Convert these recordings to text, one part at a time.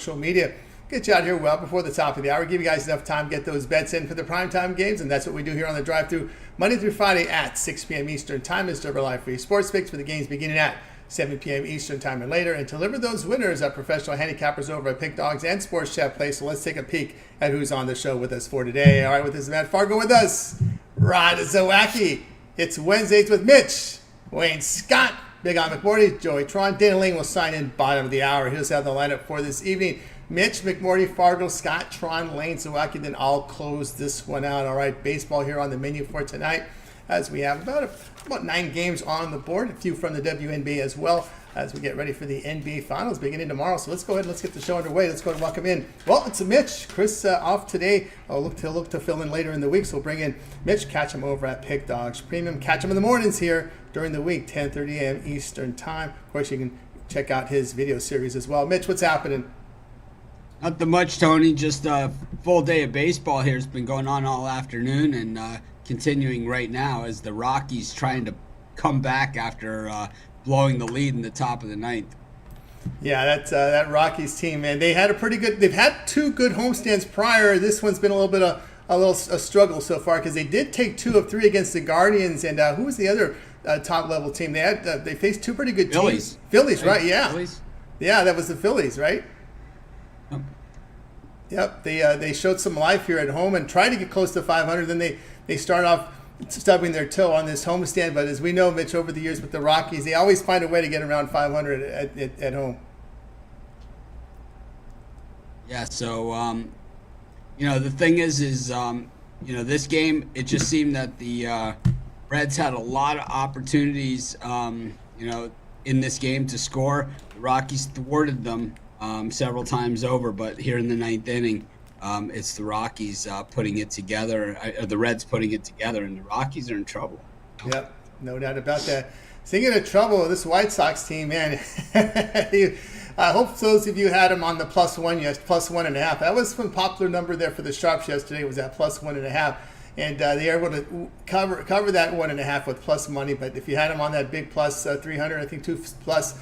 social media. Get you out here well before the top of the hour. Give you guys enough time to get those bets in for the primetime games, and that's what we do here on the drive-thru Monday through Friday at 6 p.m. Eastern Time. Is Deliver Live Free Sports Picks for the games beginning at 7 p.m. Eastern Time and later, and deliver those winners at professional handicappers over at Pick Dogs and Sports Chat Play. So let's take a peek at who's on the show with us for today. All right, with us, Matt Fargo with us, Rod Zawacky. It's Wednesdays with Mitch, Wayne Scott, Big on McMordie, Joey Tron. Dana Lane will sign in bottom of the hour. Here's how the lineup for this evening. Mitch, McMordie, Fargo, Scott, Tron, Lane, Zawacky. Then I'll close this one out. All right, baseball here on the menu for tonight, as we have about 9 games on the board, a few from the WNBA as well, as we get ready for the NBA Finals beginning tomorrow. So let's go ahead and let's get the show underway. Let's go and welcome in. Well, it's a Mitch. Chris off today. I'll look to fill in later in the week. So we'll bring in Mitch, catch him over at Pick Dogs Premium. Catch him in the mornings here during the week, 10:30 a.m. Eastern Time. Of course, you can check out his video series as well. Mitch, what's happening? Not that much, Tony. Just a full day of baseball here. It's been going on all afternoon and continuing right now as the Rockies trying to come back after blowing the lead in the top of the ninth. Yeah, that Rockies team, man. They've had 2 good homestands prior. This one's been a little bit of a struggle so far because they did take 2 of 3 against the Guardians. And who was the other top level team? They faced 2 pretty good teams. Phillies, right? Yeah. Phillies? Yeah, that was the Phillies, right? Yep, they showed some life here at home and tried to get close to 500. Then they start off stubbing their toe on this homestand. But as we know, Mitch, over the years with the Rockies, they always find a way to get around 500 at home. Yeah, so, the thing is this game, it just seemed that the Reds had a lot of opportunities, in this game to score. The Rockies thwarted them several times over, but here in the 9th inning, it's the Rockies putting it together, or the Reds putting it together, and the Rockies are in trouble. Yep, no doubt about that. Speaking of trouble, this White Sox team, man, I hope those of you had them on the +1, yes, +1.5. That was some popular number there for the Sharps yesterday, was at +1.5. And they were able to cover that 1.5 with plus money. But if you had them on that big plus 300, I think 2 plus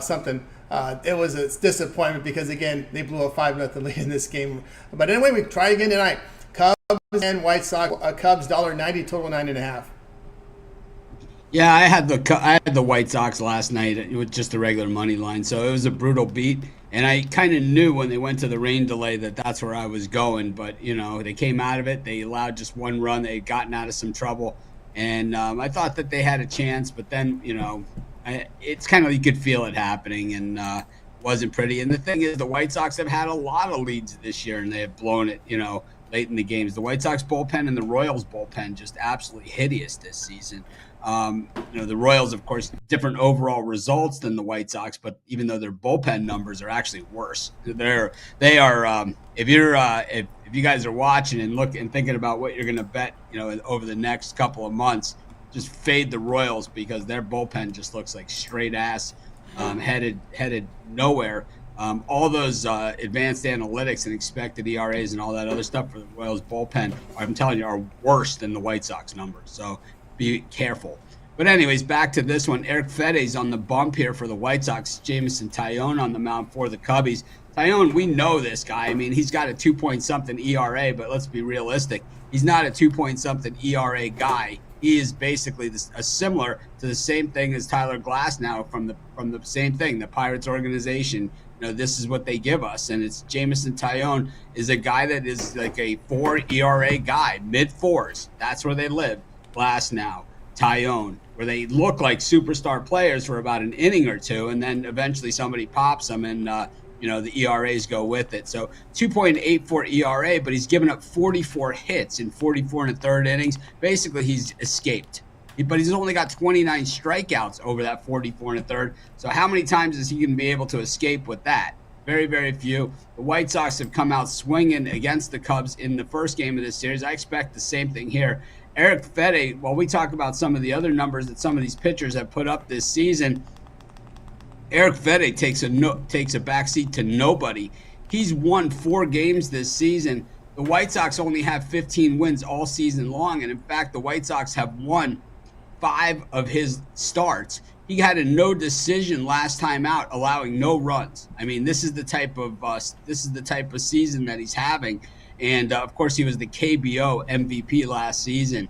something, it was a disappointment because, again, they blew a 5-0 lead in this game. But anyway, we try again tonight. Cubs and White Sox. Cubs $1.90, total 9.5. Yeah, I had the White Sox last night with just a regular money line, so it was a brutal beat. And I kind of knew when they went to the rain delay that that's where I was going. But, they came out of it. They allowed just 1 run. They had gotten out of some trouble. And I thought that they had a chance. But then, it's kind of, you could feel it happening and wasn't pretty. And the thing is, the White Sox have had a lot of leads this year, and they have blown it, late in the games. The White Sox bullpen and the Royals bullpen just absolutely hideous this season. The Royals, of course, different overall results than the White Sox, but even though their bullpen numbers are actually worse, they are. If you guys are watching and thinking about what you're going to bet, over the next couple of months, just fade the Royals because their bullpen just looks like straight ass, headed nowhere. All those advanced analytics and expected ERAs and all that other stuff for the Royals bullpen, I'm telling you, are worse than the White Sox numbers. So be careful. But anyways, back to this one. Eric Fede's on the bump here for the White Sox. Jamison Tyone on the mound for the Cubbies. Tyone, we know this guy. I mean, he's got a 2-point-something ERA, but let's be realistic. He's not a 2-point-something ERA guy. He is basically similar to the same thing as Tyler Glasnow from the same thing, the Pirates organization. This is what they give us, and it's Jamison Tyone is a guy that is like a 4 ERA guy, mid-4s. That's where they live. Glasnow, Tyone, where they look like superstar players for about an inning or 2, and then eventually somebody pops them, and the ERAs go with it. So 2.84 ERA, but he's given up 44 hits in 44 1/3 innings. Basically, he's escaped. But he's only got 29 strikeouts over that 44 1/3. So how many times is he going to be able to escape with that? Very, very few. The White Sox have come out swinging against the Cubs in the first game of this series. I expect the same thing here. Eric Fede, while we talk about some of the other numbers that some of these pitchers have put up this season, Eric Fede takes a backseat to nobody. He's won 4 games this season. The White Sox only have 15 wins all season long, and in fact, the White Sox have won 5 of his starts. he had a no decision last time out, allowing no runs. I mean, this is the type of season that he's having, and of course, he was the KBO MVP last season.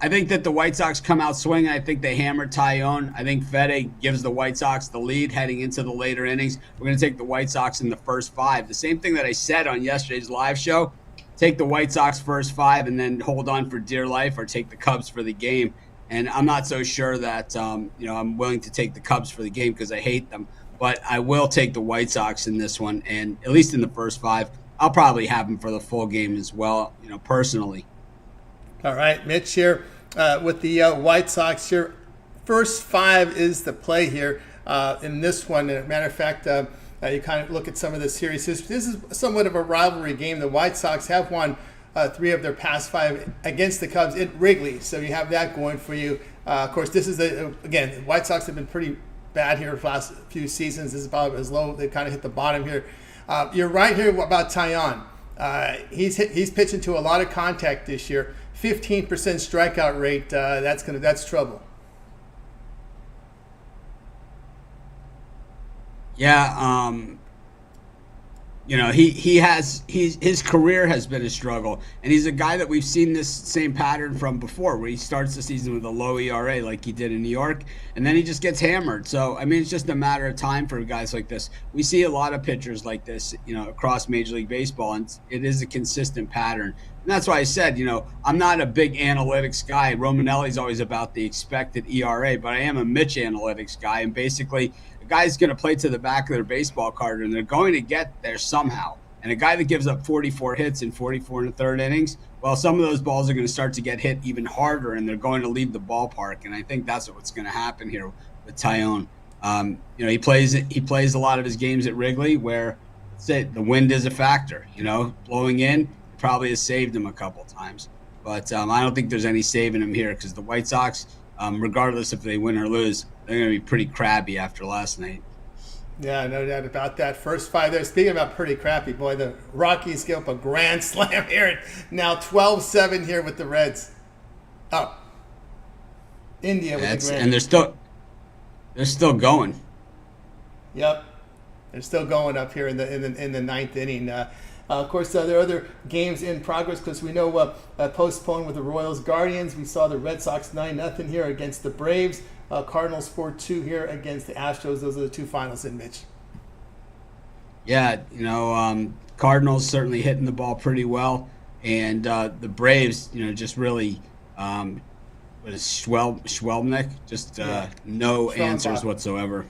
I think that the White Sox come out swinging. I think they hammer Tyone. I think Fede gives the White Sox the lead heading into the later innings. We're going to take the White Sox in the first 5. The same thing that I said on yesterday's live show. Take the White Sox first 5 and then hold on for dear life, or take the Cubs for the game. And I'm not so sure that I'm willing to take the Cubs for the game because I hate them. But I will take the White Sox in this one, and at least in the first 5. I'll probably have them for the full game as well, personally. All right, Mitch here with the White Sox here. First 5 is the play here in this one. As a matter of fact, you kind of look at some of the series. This is somewhat of a rivalry game. The White Sox have won 3 of their past 5 against the Cubs at Wrigley, so you have that going for you. Of course, this is again, the White Sox have been pretty bad here for the last few seasons. This is about as low. They kind of hit the bottom here. You're right here about Taillon. He's pitching to a lot of contact this year. 15% strikeout rate. That's trouble. Yeah, his career has been a struggle, and he's a guy that we've seen this same pattern from before, where he starts the season with a low ERA like he did in New York, and then he just gets hammered. So, I mean, it's just a matter of time for guys like this. We see a lot of pitchers like this, across Major League Baseball, and it is a consistent pattern. And that's why I said, I'm not a big analytics guy. Romanelli's always about the expected ERA, but I am a Mitch analytics guy, and basically a guy's going to play to the back of their baseball card, and they're going to get there somehow. And a guy that gives up 44 hits in 44 and a third innings, well, some of those balls are going to start to get hit even harder, and they're going to leave the ballpark. And I think that's what's going to happen here with Taillon. He plays a lot of his games at Wrigley, where the wind is a factor. Blowing in probably has saved him a couple times, but I don't think there's any saving him here, because the White Sox, regardless if they win or lose, they're going to be pretty crabby after last night. Yeah, no doubt about that. First 5 there. Speaking about pretty crappy, boy, the Rockies give up a grand slam here. Now 12-7 here with the Reds. Up. India with the grand. And they're still going. Yep, they're still going up here in the ninth inning. Of course, there are other games in progress, because we know postponed with the Royals Guardians. We saw the Red Sox 9-0 here against the Braves. Cardinals 4-2 here against the Astros. Those are the 2 finals in, Mitch. Yeah, Cardinals certainly hitting the ball pretty well, and the Braves, just really, what is Schwelnick? Just no answers whatsoever.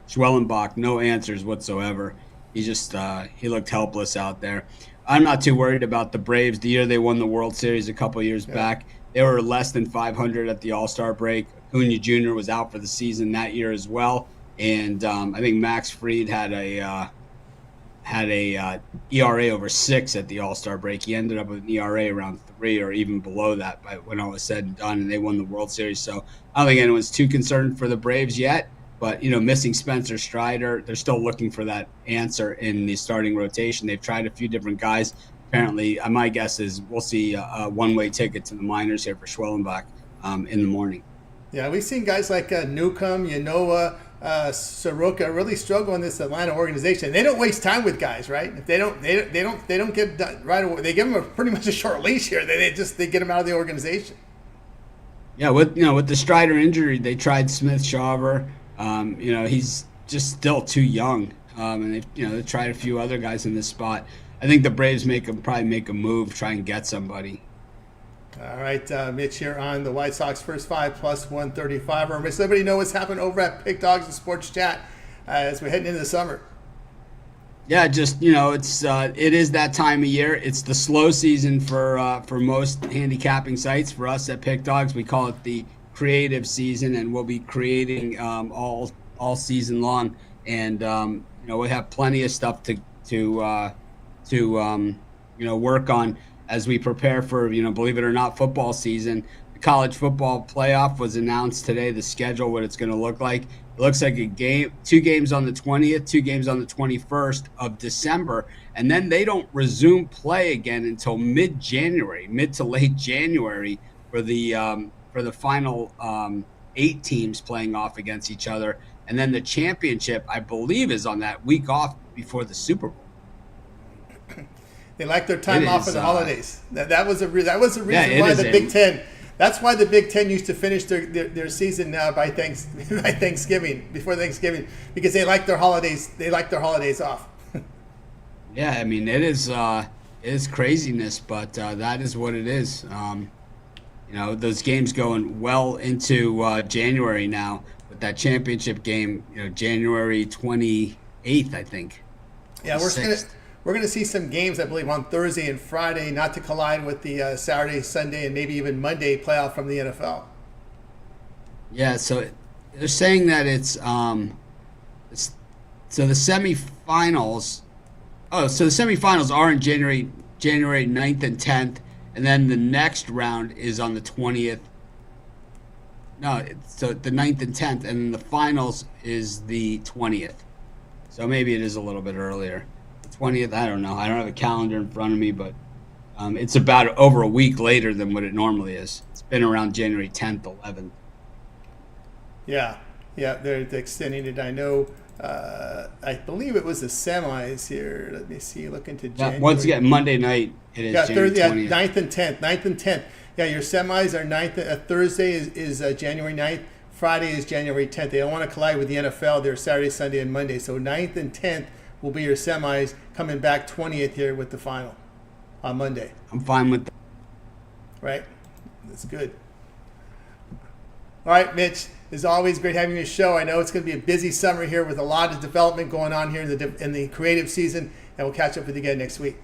Schwellenbach, no answers whatsoever. He just he looked helpless out there. I'm not too worried about the Braves. The year they won the World Series a couple years back, they were less than 500 at the All-Star break. Acuna Jr. was out for the season that year as well, and I think Max Fried had a ERA over 6 at the All-Star break. He ended up with an ERA around 3 or even below that when all was said and done, and they won the World Series. So I don't think anyone's too concerned for the Braves yet. But, missing Spencer Strider, they're still looking for that answer in the starting rotation. They've tried a few different guys. Apparently, my guess is we'll see a one-way ticket to the minors here for Schwellenbach in the morning. Yeah, we've seen guys like Newcomb, Soroka really struggle in this Atlanta organization. They don't waste time with guys, right? If they don't get done right away. They give them pretty much a short leash here. They get them out of the organization. Yeah, with the Strider injury, they tried Smith Shawver. He's just still too young, and they've tried a few other guys in this spot. I think the Braves probably make a move, try and get somebody. All right, Mitch here on the White Sox first 5 plus 135. Or Mitch, everybody know what's happened over at Pick Dogs and Sports Chat as we're heading into the summer. Yeah, just it is that time of year. It's the slow season for most handicapping sites. For us at Pick Dogs, we call it the creative season, and we'll be creating all season long. And we have plenty of stuff to work on as we prepare for, believe it or not, football season. The college football playoff was announced today, the schedule, what it's going to look like. It looks like 2 games on the 20th, 2 games on the 21st of December, and then they don't resume play again until mid to late January for the final 8 teams playing off against each other. And then the championship, I believe, is on that week off before the Super Bowl. They like their time off for the holidays. That was the reason why the Big Ten. That's why the Big Ten used to finish their season by Thanksgiving, before Thanksgiving, because they like their holidays. They like their holidays off. Yeah, I mean it is craziness, but that is what it is. Those games going well into January now with that championship game. January 28th, I think. Yeah, we're gonna see some games, I believe, on Thursday and Friday, not to collide with the Saturday, Sunday, and maybe even Monday playoff from the NFL. Yeah, so they're saying that it's so the semifinals. Oh, so the semifinals are in January 9th and 10th, and then the next round is on the 20th. No, so the 9th and 10th, and then the finals is the 20th. So maybe it is a little bit earlier. 20th, I don't know. I don't have a calendar in front of me, but it's about over a week later than what it normally is. It's been around January 10th, 11th. Yeah, they're extending it. I know. I believe it was the semis here. Let me see. Look into January. Once again, Monday night it is January 20th. 9th and 10th. 9th and 10th. Yeah, your semis are 9th. Thursday is January 9th. Friday is January 10th. They don't want to collide with the NFL. They're Saturday, Sunday, and Monday. So 9th and 10th will be your semis, coming back 20th here with the final on Monday. I'm fine with that. Right? That's good. All right, Mitch, as always, great having you on the show. I know it's going to be a busy summer here with a lot of development going on here in the creative season, and we'll catch up with you again next week.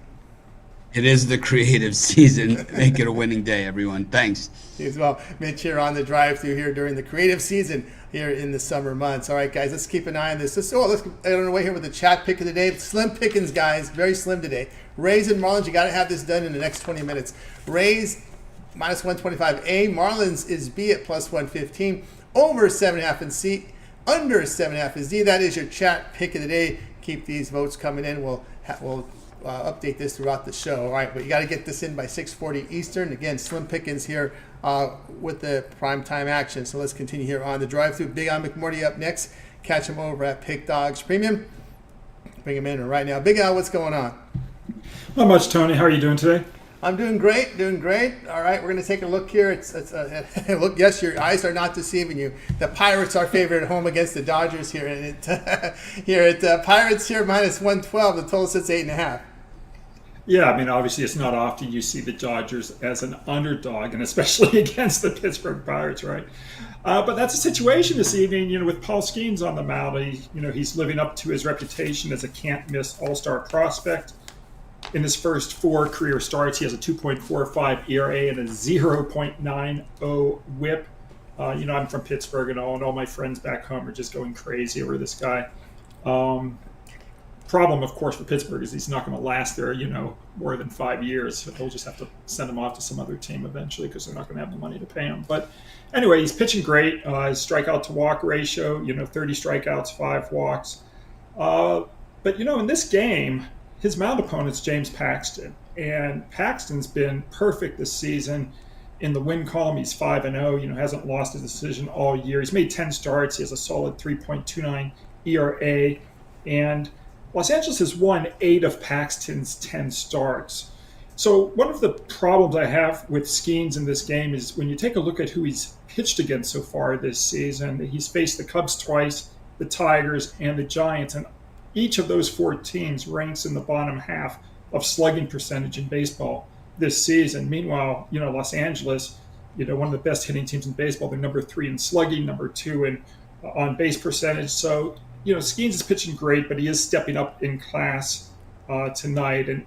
It is the creative season. Make it a winning day, everyone. Thanks. You as well. Mitch here on the drive-through here during the creative season here in the summer months. All right, guys, let's keep an eye on this. Let's get on the way here with the chat pick of the day. Slim pickings, guys. Very slim today. Rays and Marlins, you got to have this done in the next 20 minutes. Rays, minus 125 A. Marlins is B at plus 115. Over 7.5 in C. Under 7.5 is D. That is your chat pick of the day. Keep these votes coming in. We'll update this throughout the show. All right, but you got to get this in by 6:40 Eastern. Again, slim pickings here with the primetime action. So let's continue here on the drive-through. Big Al McMordie up next. Catch him over at Pick Dogs Premium. Bring him in right now. Big Al, what's going on? Not much, Tony. How are you doing today? I'm doing great. All right, we're going to take a look here. Look. Yes, your eyes are not deceiving you. The Pirates are favored at home against the Dodgers here, and here at Pirates here minus 112. The total sits 8.5. Yeah, I mean, obviously, it's not often you see the Dodgers as an underdog, and especially against the Pittsburgh Pirates, right? But that's a situation this evening. With Paul Skeens on the mound, he's living up to his reputation as a can't-miss all-star prospect. In his first 4 career starts, he has a 2.45 ERA and a 0.90 WHIP. I'm from Pittsburgh, and all my friends back home are just going crazy over this guy. Problem, of course, for Pittsburgh is he's not going to last there, more than 5 years. They'll just have to send him off to some other team eventually because they're not going to have the money to pay him. But anyway, he's pitching great. His strikeout to walk ratio, 30 strikeouts, 5 walks. But in this game, his mound opponent's James Paxton, and Paxton's been perfect this season. In the win column, he's 5-0. Hasn't lost a decision all year. He's made 10 starts. He has a solid 3.29 ERA, and Los Angeles has won 8 of Paxton's 10 starts. So one of the problems I have with Skeens in this game is when you take a look at who he's pitched against so far this season, he's faced the Cubs twice, the Tigers, and the Giants, and each of those 4 teams ranks in the bottom half of slugging percentage in baseball this season. Meanwhile, Los Angeles, one of the best hitting teams in baseball, they're number 3 in slugging, number 2 in on base percentage. So, Skeens is pitching great, but he is stepping up in class tonight. And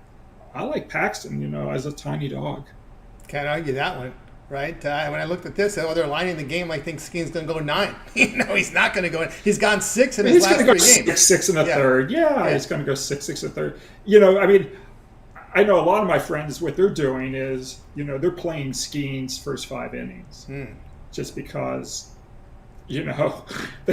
I like Paxton, as a tiny dog. Can't argue that one, right? When I looked at this, they're lining the game like think Skeens going to go 9. He's not going to go in. He's gone 6 in his last 3 games. He's going to go 6 and a third. Yeah, he's going to go 6 and a third. I know a lot of my friends, what they're doing is, they're playing Skeens first 5 innings, just because, they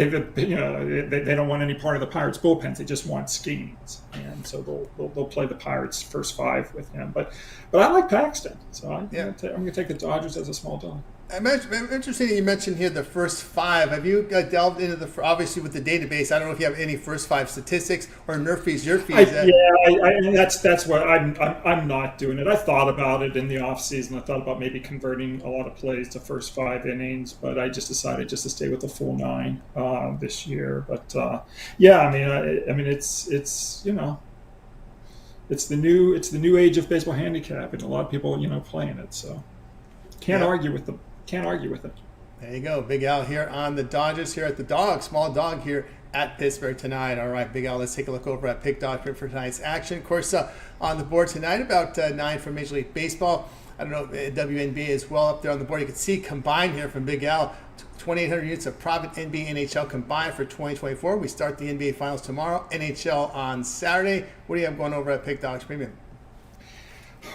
don't want any part of the Pirates bullpens. They just want Skeens, and so they'll play the Pirates first 5 with him. But I like Paxton, so I'm going to take the Dodgers as a small dog. I'm interesting that you mentioned here the first five. Have you delved into obviously with the database? I don't know if you have any first five statistics or your fees. That's what I'm not doing it. I thought about it in the off season. I thought about maybe converting a lot of plays to first 5 innings, but I just decided just to stay with the full 9 this year. But it's the new age of baseball handicap, and a lot of people playing it. So can't argue with them. Can't argue with it. There you go. Big Al here on the Dodgers here at the Dog. Small Dog here at Pittsburgh tonight. All right, Big Al, let's take a look over at Pick Dog for tonight's action. Of course, on the board tonight, about 9 for Major League Baseball. I don't know, WNBA is well up there on the board. You can see combined here from Big Al, 2,800 units of private NBA, NHL combined for 2024. We start the NBA Finals tomorrow, NHL on Saturday. What do you have going over at Pick Dog's Premium?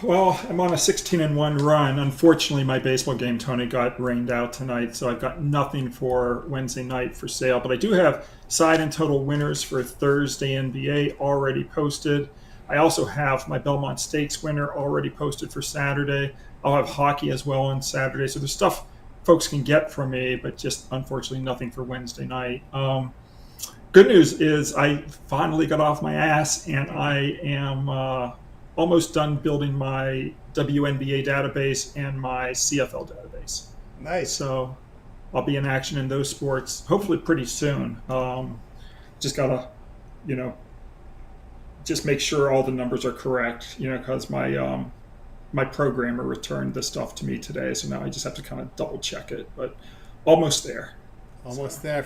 Well, I'm on a 16-1 run. Unfortunately, my baseball game, Tony, got rained out tonight, so I've got nothing for Wednesday night for sale. But I do have side and total winners for Thursday NBA already posted. I also have my Belmont Stakes winner already posted for Saturday. I'll have hockey as well on Saturday. So there's stuff folks can get from me, but just unfortunately nothing for Wednesday night. Good news is I finally got off my ass, and I am almost done building my WNBA database and my CFL database. Nice. So I'll be in action in those sports hopefully pretty soon. Just gotta, just make sure all the numbers are correct, because my programmer returned the stuff to me today, so now I just have to kind of double check it, but almost there. Almost there,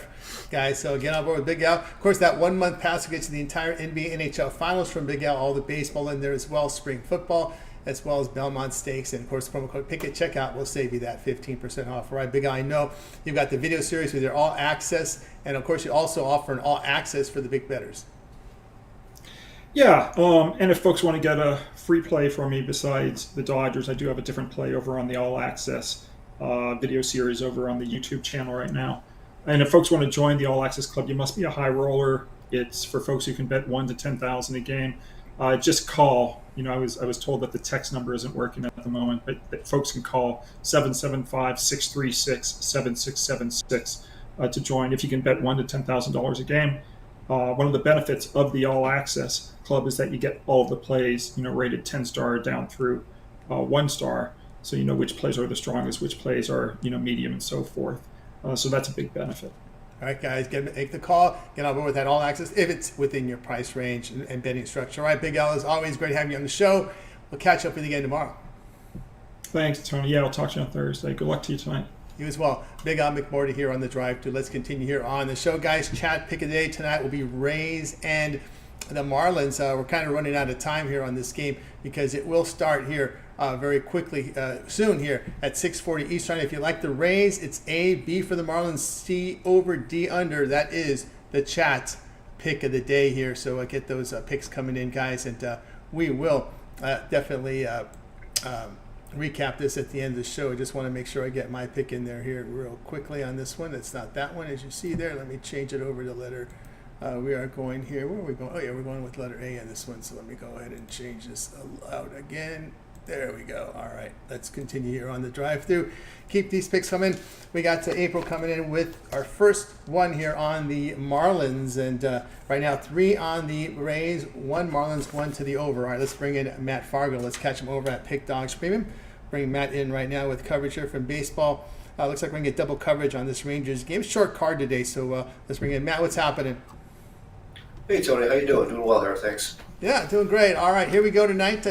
guys. So get on board with Big Al. Of course, that 1 month pass will get you the entire NBA, NHL Finals from Big Al. All the baseball in there as well, spring football, as well as Belmont Stakes. And, of course, promo code PICK at checkout will save you that 15% off. All right, Big Al, I know you've got the video series with your All Access. And, of course, you also offer an All Access for the big bettors. Yeah, and if folks want to get a free play from me besides the Dodgers, I do have a different play over on the All Access video series over on the YouTube channel right now. And if folks want to join the All Access Club, you must be a high roller. It's for folks who can bet 1 to 10,000 a game. Just call. I was told that the text number isn't working at the moment, but folks can call 775-636-7676 to join. If you can bet $1 to $10,000 a game, one of the benefits of the All Access Club is that you get all of the plays, rated 10-star down through 1-star, so you know which plays are the strongest, which plays are medium, and so forth. So that's a big benefit. All right, guys, make the call. Get on board with that All Access if it's within your price range and betting structure. All right, Big Al, as always, great having you on the show. We'll catch up with you again tomorrow. Thanks, Tony. Yeah, I'll talk to you on Thursday. Good luck to you tonight. You as well. Big Al McMordie here on the Drive to. Let's continue here on the show, guys. Chat pick of the day tonight will be Rays and the Marlins. We're kind of running out of time here on this game because it will start here very quickly soon here at 6:40 Eastern. If you like the Rays, it's A, B for the Marlins, C over, D under. That is the chat pick of the day here. So get those picks coming in, guys, and we will definitely recap this at the end of the show. I just want to make sure I get my pick in there here real quickly on this one. It's not that one, as you see there. Let me change it over to letter. We are going here. Where are we going? Oh, yeah, we're going with letter A on this one. So let me go ahead and change this out again. There we go. All right, let's continue here on the drive-through. Keep these picks coming. We got to April coming in with our first one here on the Marlins. And right now, 3 on the Rays, 1 Marlins, 1 to the over. All right, let's bring in Matt Fargo. Let's catch him over at Pick Dogs Premium. Bring Matt in right now with coverage here from baseball. Looks like we're going to get double coverage on this Rangers game. Short card today, so let's bring in Matt. What's happening? Hey, Tony. How you doing? Doing well there, thanks. Yeah, doing great. All right, here we go tonight.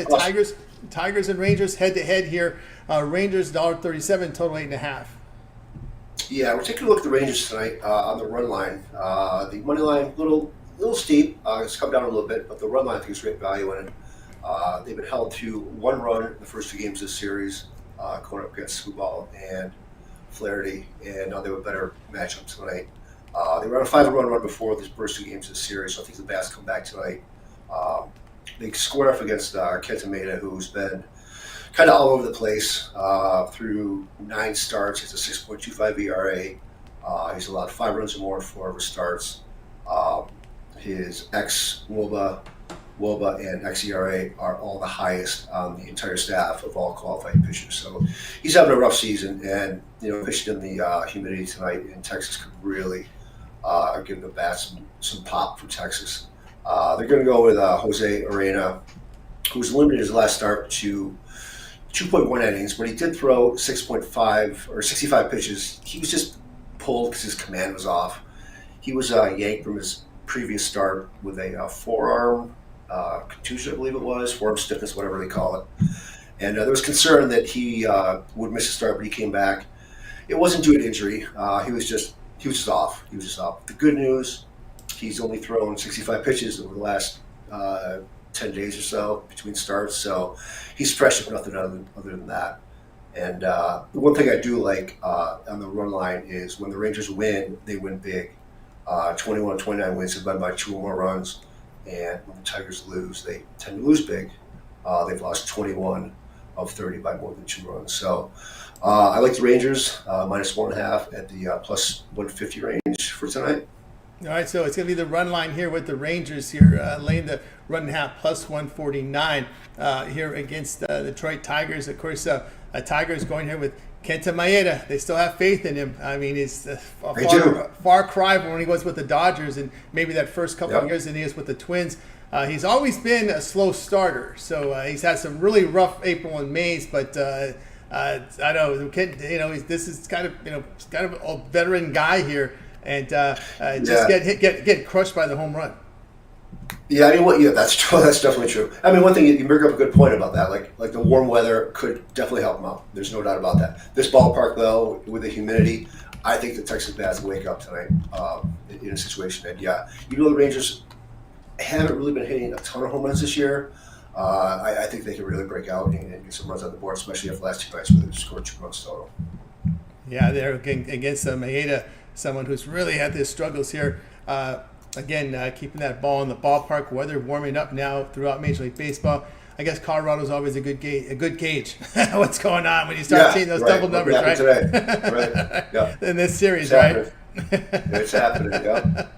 Tigers and Rangers head-to-head here. Rangers $1.37, total 8.5. Yeah, we're taking a look at the Rangers tonight on the run line. The money line, a little steep. It's come down a little bit, but the run line I think is great value in it. They've been held to 1 run in the first 2 games of this series, going up against Screwball and Flaherty, and now they have a better matchup tonight. They were on a 5-run run before these first 2 games of the series, so I think the Bats come back tonight. They scored off against Kentameda, who's been kind of all over the place through 9 starts. He has a 6.25 ERA. He's allowed 5 runs or more in 4 of his starts. His ex-WOBA WOBA, and xERA are all the highest on the entire staff of all qualified pitchers. So he's having a rough season, and pitching in the humidity tonight in Texas could really give the bats some pop for Texas. They're going to go with Jose Arena, who was limited his last start to 2.1 innings, but he did throw 6.5 or 65 pitches. He was just pulled because his command was off. He was yanked from his previous start with a forearm contusion, I believe it was, forearm stiffness, whatever they call it. And there was concern that he would miss a start, but he came back. It wasn't due to injury. He was just off. He was just off. The good news, he's only thrown 65 pitches over the last 10 days or so between starts, so he's fresh if nothing other than that. And the one thing I do like on the run line is when the Rangers win, they win big. 21-29 wins have been by 2 or more runs, and when the Tigers lose, they tend to lose big. They've lost 21 of 30 by more than 2 runs. So I like the Rangers minus 1.5 at the plus 150 range for tonight. All right, so it's going to be the run line here with the Rangers here, laying the run and a half plus 149 here against the Detroit Tigers. Of course, Tigers going here with Kenta Maeda. They still have faith in him. I mean, it's a far cry from when he was with the Dodgers and maybe that first couple of years that he was with the Twins. He's always been a slow starter, so he's had some really rough April and Mays, but I know, this is kind of a veteran guy here. And get crushed by the home run. Yeah, I mean, that's true. That's definitely true. I mean, one thing you bring up a good point about that. Like the warm weather could definitely help him out. There's no doubt about that. This ballpark, though, with the humidity, I think the Texas bats will wake up tonight in a situation. And the Rangers haven't really been hitting a ton of home runs this year. I think they can really break out and get some runs on the board, especially after the last 2 nights where they scored 2 runs total. Yeah, they're against Maeda, someone who's really had his struggles here. Keeping that ball in the ballpark. Weather warming up now throughout Major League Baseball. I guess Colorado's always a good gauge. What's going on when you start seeing those double numbers, right? Today. Right. Yeah. In this series, right? It's happening. Yeah.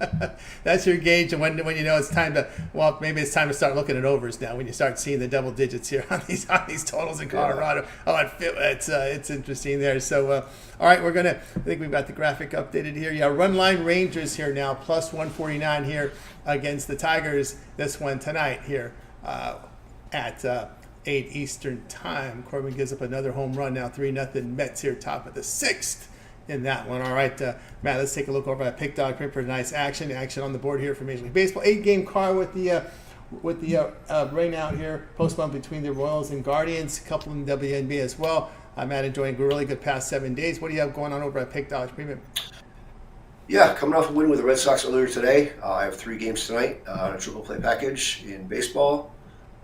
That's your gauge, and when you know it's time to. Well, maybe it's time to start looking at overs now. When you start seeing the double digits here on these totals in Colorado. Yeah. It's interesting there. So, all right, I think we've got the graphic updated here. Yeah, run line Rangers here now plus 149 here against the Tigers. This one tonight here at 8 Eastern time. Corbin gives up another home run now, 3-0 Mets here, top of the 6th. In that one. All right, Matt, let's take a look over at Pick Dog Print for nice action on the board here for Major League Baseball. 8-game car with the rain out here, postponed between the Royals and Guardians, a couple in WNBA as well. Matt enjoying a really good past 7 days. What do you have going on over at Pick Dog Premium? Yeah, coming off a win with the Red Sox earlier today. I have 3 games tonight on a triple play package in baseball,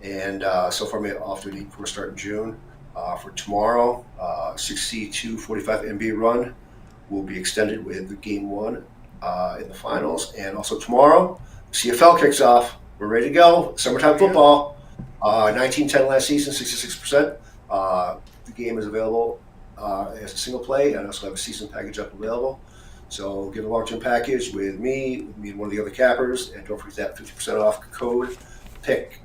and so far I'm off to an 8-4 start in June. For tomorrow, 62-45 NBA run will be extended with Game 1 in the finals. And also tomorrow, CFL kicks off. We're ready to go. Summertime football. 19-10 last season, 66%. The game is available as a single play. I also have a season package up available. So get a long-term package with me and one of the other cappers. And don't forget that 50% off code PICK.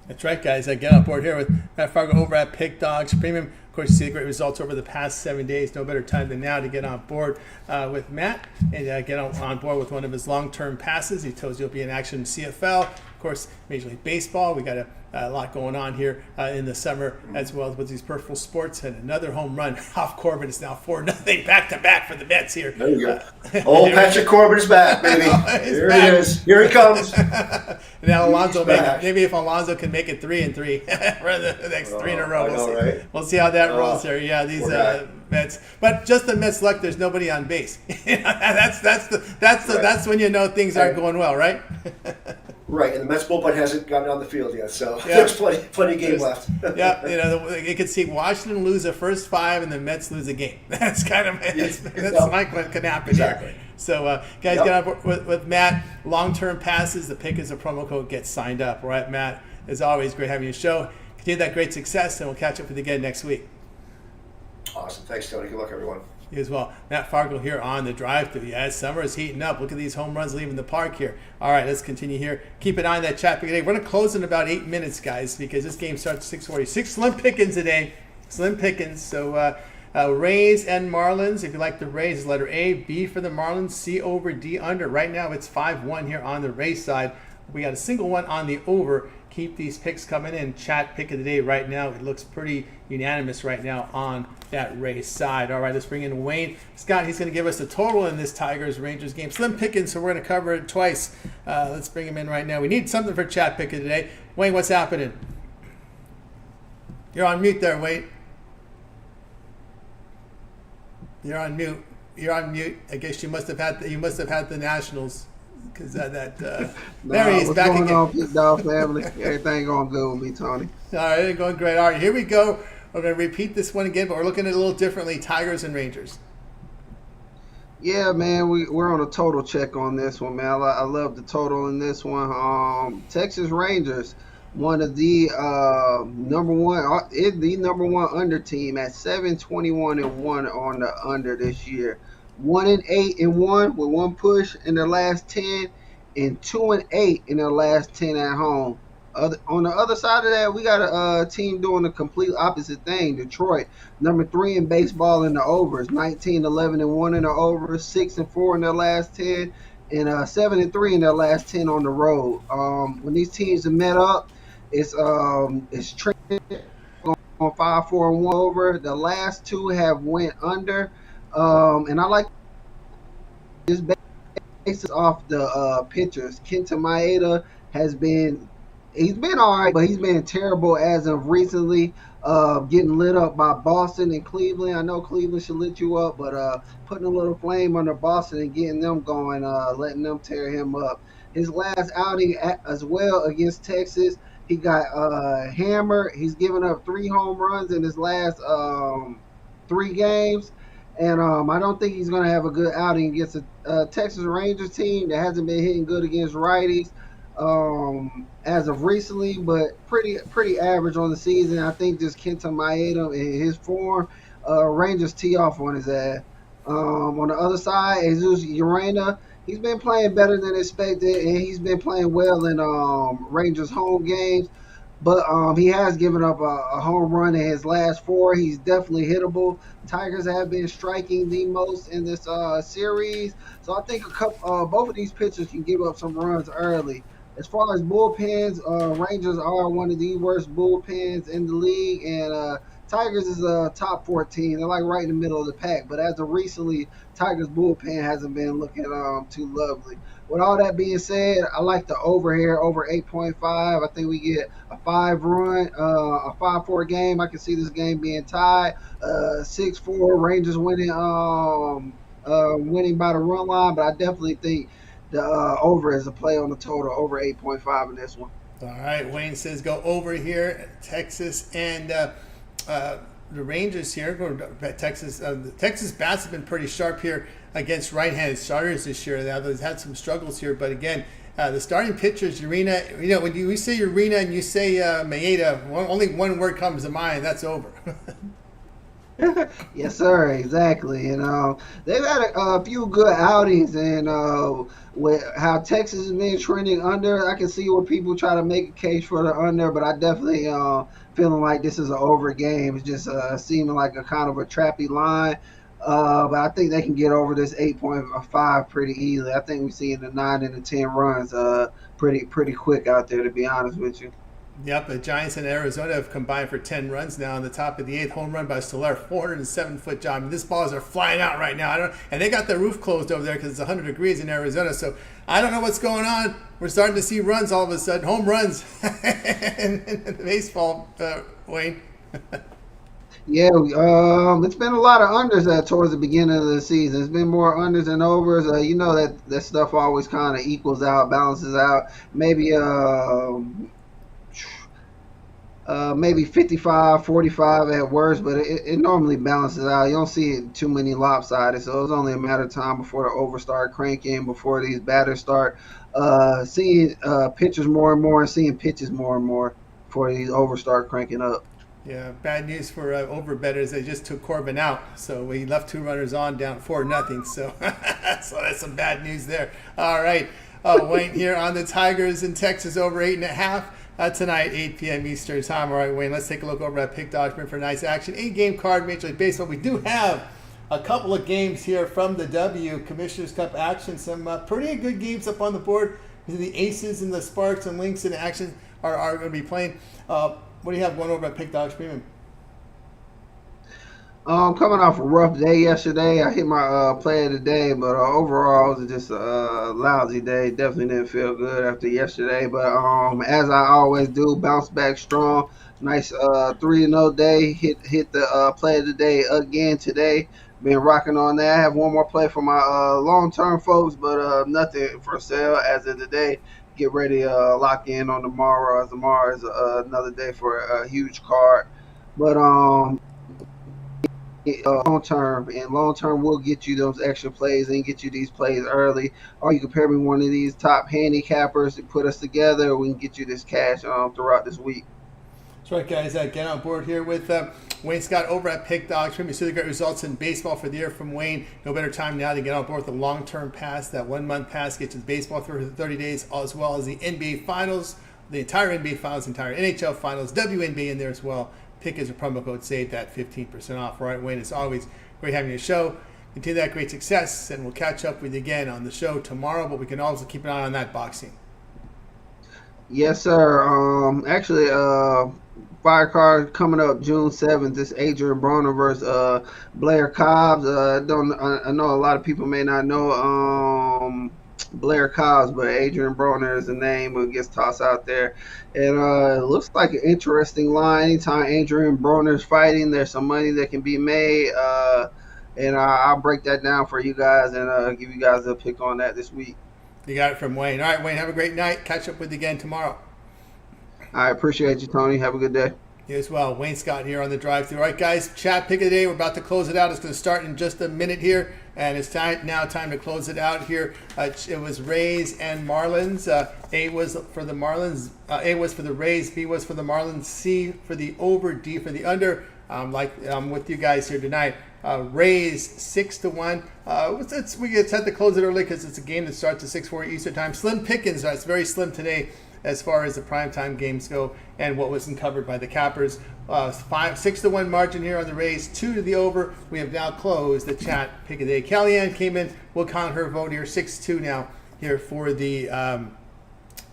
That's right, guys. Get on board here with Matt Fargo over at Pick Dogs Premium. Of course, you see the great results over the past 7 days. No better time than now to get on board with Matt and get on board with one of his long-term passes. He tells you he'll be in action in CFL. Of course, Major League Baseball. We got a lot going on here in the summer as well as with these peripheral sports. And another home run off Corbin is now 4-0 back-to-back for the Mets here. There you go. Patrick Corbin is back, baby. Here he is. Here he comes. Now Alonso, maybe if Alonso can make it 3-3 for the next 3 in a row, we'll see how that rolls here. Yeah, these Mets, but just the Mets' luck. There's nobody on base. That's when you know things aren't going well, right? Right, and the Mets bullpen hasn't gotten on the field yet, so there's plenty of game left. You could see Washington lose the first 5 and the Mets lose a game. That's kind of like what could happen here. So, guys, get on board with Matt. Long-term passes. The pick is a promo code. Get signed up. All right, Matt. As always, great having you on the show. Continue that great success, and we'll catch up with you again next week. Awesome. Thanks, Tony. Good luck, everyone. You as well. Matt Fargo here on the drive-thru. Yeah, summer is heating up. Look at these home runs leaving the park here. All right, let's continue here. Keep an eye on that chat pick today. We're going to close in about 8 minutes, guys, because this game starts at 6:40. Slim pickings today. Slim pickings. So Rays and Marlins. If you like the Rays, it's letter A. B for the Marlins. C over, D under. Right now it's 5-1 here on the Rays side. We got a single one on the over. Keep these picks coming in. Chat pick of the day right now. It looks pretty unanimous right now on that Rays side. All right, let's bring in Wayne. Scott, he's going to give us a total in this Tigers-Rangers game. Slim pickings, so we're going to cover it twice. Let's bring him in right now. We need something for chat pick of the day. Wayne, what's happening? You're on mute there, Wayne. You're on mute. You're on mute. I guess you must have had the Nationals. Because there he is, back again. What's going on, Dog family? Everything going good with me, Tony. All right, going great. All right, here we go. We're going to repeat this one again, but we're looking at it a little differently. Tigers and Rangers. Yeah, man, we're on a total check on this one, man. I love the total in this one. Texas Rangers, one of the number one under team at 7-21-1 on the under this year. 1-8-1 with one push in their last 10, and 2-8 in their last 10 at home. On the other side of that, we got a team doing the complete opposite thing. Detroit, number 3 in baseball in the overs, 19-11-1 in the overs, 6-4 in their last 10, and 7-3 in their last 10 on the road. When these teams are met up, it's trending on 5-4-1 over. The last two have went under. And I like this basis off the pitchers. Kenta Maeda he's been all right, but he's been terrible as of recently, getting lit up by Boston and Cleveland. I know Cleveland should lit you up, but putting a little flame under Boston and getting them going, letting them tear him up. His last outing as well against Texas, he got hammered. He's given up 3 home runs in his last 3 games. And I don't think he's going to have a good outing against a Texas Rangers team that hasn't been hitting good against righties as of recently, but pretty average on the season. I think just Kenta Maeda in his form, Rangers tee off on his ass. On the other side, Jesus Urena, he's been playing better than expected, and he's been playing well in Rangers home games. But he has given up a home run in his last 4. He's definitely hittable. Tigers have been striking the most in this series. So I think both of these pitchers can give up some runs early. As far as bullpens, Rangers are one of the worst bullpens in the league. And Tigers is a top 14. They're like right in the middle of the pack. But as of recently, Tigers bullpen hasn't been looking too lovely. With all that being said, I like the over here, over 8.5. I think we get a 5-4 game. I can see this game being tied. 6-4, Rangers winning by the run line, but I definitely think the over is a play on the total, over 8.5 in this one. All right, Wayne says go over here, Texas and the Rangers here. Texas, the Texas bats have been pretty sharp here against right-handed starters this year. They've had some struggles here, but again, the starting pitchers, Urena, when we say Urena and you say Maeda, only one word comes to mind, that's over. Yes, sir, exactly. And they've had a few good outings, and with how Texas has been trending under, I can see where people try to make a case for the under, but I definitely feeling like this is an over game. It's just seeming like a kind of a trappy line. But I think they can get over this 8.5 pretty easily. I think we're seeing the 9 and the 10 runs pretty quick out there, to be honest with you. Yep, the Giants and Arizona have combined for 10 runs now on the top of the 8th. Home run by Soler, 407-foot job. I mean, these balls are flying out right now. And they got the roof closed over there because it's 100 degrees in Arizona. So I don't know what's going on. We're starting to see runs all of a sudden, home runs in the baseball, Wayne. Yeah, it's been a lot of unders towards the beginning of the season. It's been more unders than overs. You know that stuff always kind of equals out, balances out. Maybe 55-45 at worst, but it normally balances out. You don't see it too many lopsided, so it's only a matter of time before the over start cranking, before these batters start seeing pitchers more and more and seeing pitches more and more before these over start cranking up. Yeah, bad news for overbetters. They just took Corbin out, so we left 2 runners on, down 4-0. So, so that's some bad news there. All right, Wayne here on the Tigers in Texas over 8.5 tonight, 8 p.m. Eastern time. All right, Wayne, let's take a look over at Pick Dodgement for nice action. 8-game card, Major League Baseball. We do have a couple of games here from the Commissioner's Cup action. Some pretty good games up on the board. The Aces and the Sparks and Lynx in action are going to be playing. What do you have going over at Pick Dogs Premium? Coming off a rough day yesterday, I hit my play of the day, but overall it was just a lousy day. Definitely didn't feel good after yesterday, but as I always do, bounce back strong. Nice 3-0 day. Hit the play of the day again today. Been rocking on that. I have one more play for my long-term folks, but nothing for sale as of today. Get ready to lock in on tomorrow, as tomorrow is another day for a huge card. But long term will get you those extra plays and get you these plays early. Or you can pair me one of these top handicappers and put us together. We can get you this cash throughout this week. That's right, guys. Get on board here with Wayne Scott over at Pick Dogs. We see the great results in baseball for the year from Wayne. No better time now to get on board with the long-term pass. That 1-month pass gets you baseball through 30 days, as well as the NBA Finals, the entire NBA Finals, entire NHL Finals, WNBA in there as well. Pick as a promo code, save that 15% off. All right, Wayne, it's always great having your show. Continue that great success, and we'll catch up with you again on the show tomorrow, but we can also keep an eye on that boxing. Yes, sir. Actually, fire card coming up June 7th. This Adrian Broner versus Blair Cobbs. I know a lot of people may not know Blair Cobbs, but Adrian Broner is the name who gets tossed out there. And it looks like an interesting line. Anytime Adrian Broner is fighting, there's some money that can be made. And I'll break that down for you guys and give you guys a pick on that this week. You got it from Wayne. All right, Wayne, have a great night. Catch up with you again tomorrow. I appreciate you, Tony. Have a good day. You as well. Wayne Scott here on the drive-thru. All right, guys, chat pick of the day. We're about to close it out. It's going to start in just a minute here, and it's time to close it out here. It was Rays and Marlins. A was for the Marlins. A was for the Rays. B was for the Marlins. C for the over. D for the under. I'm with you guys here tonight. Rays 6-1. We get set to close it early because it's a game that starts at 6:40 Eastern time. Slim pickings. It's very slim today as far as the primetime games go and what wasn't covered by the cappers. 6-1 margin here on the Rays, 2 to the over. We have now closed the chat pick of the day. Kellyanne came in. We'll count her vote here. 6-2 now here for the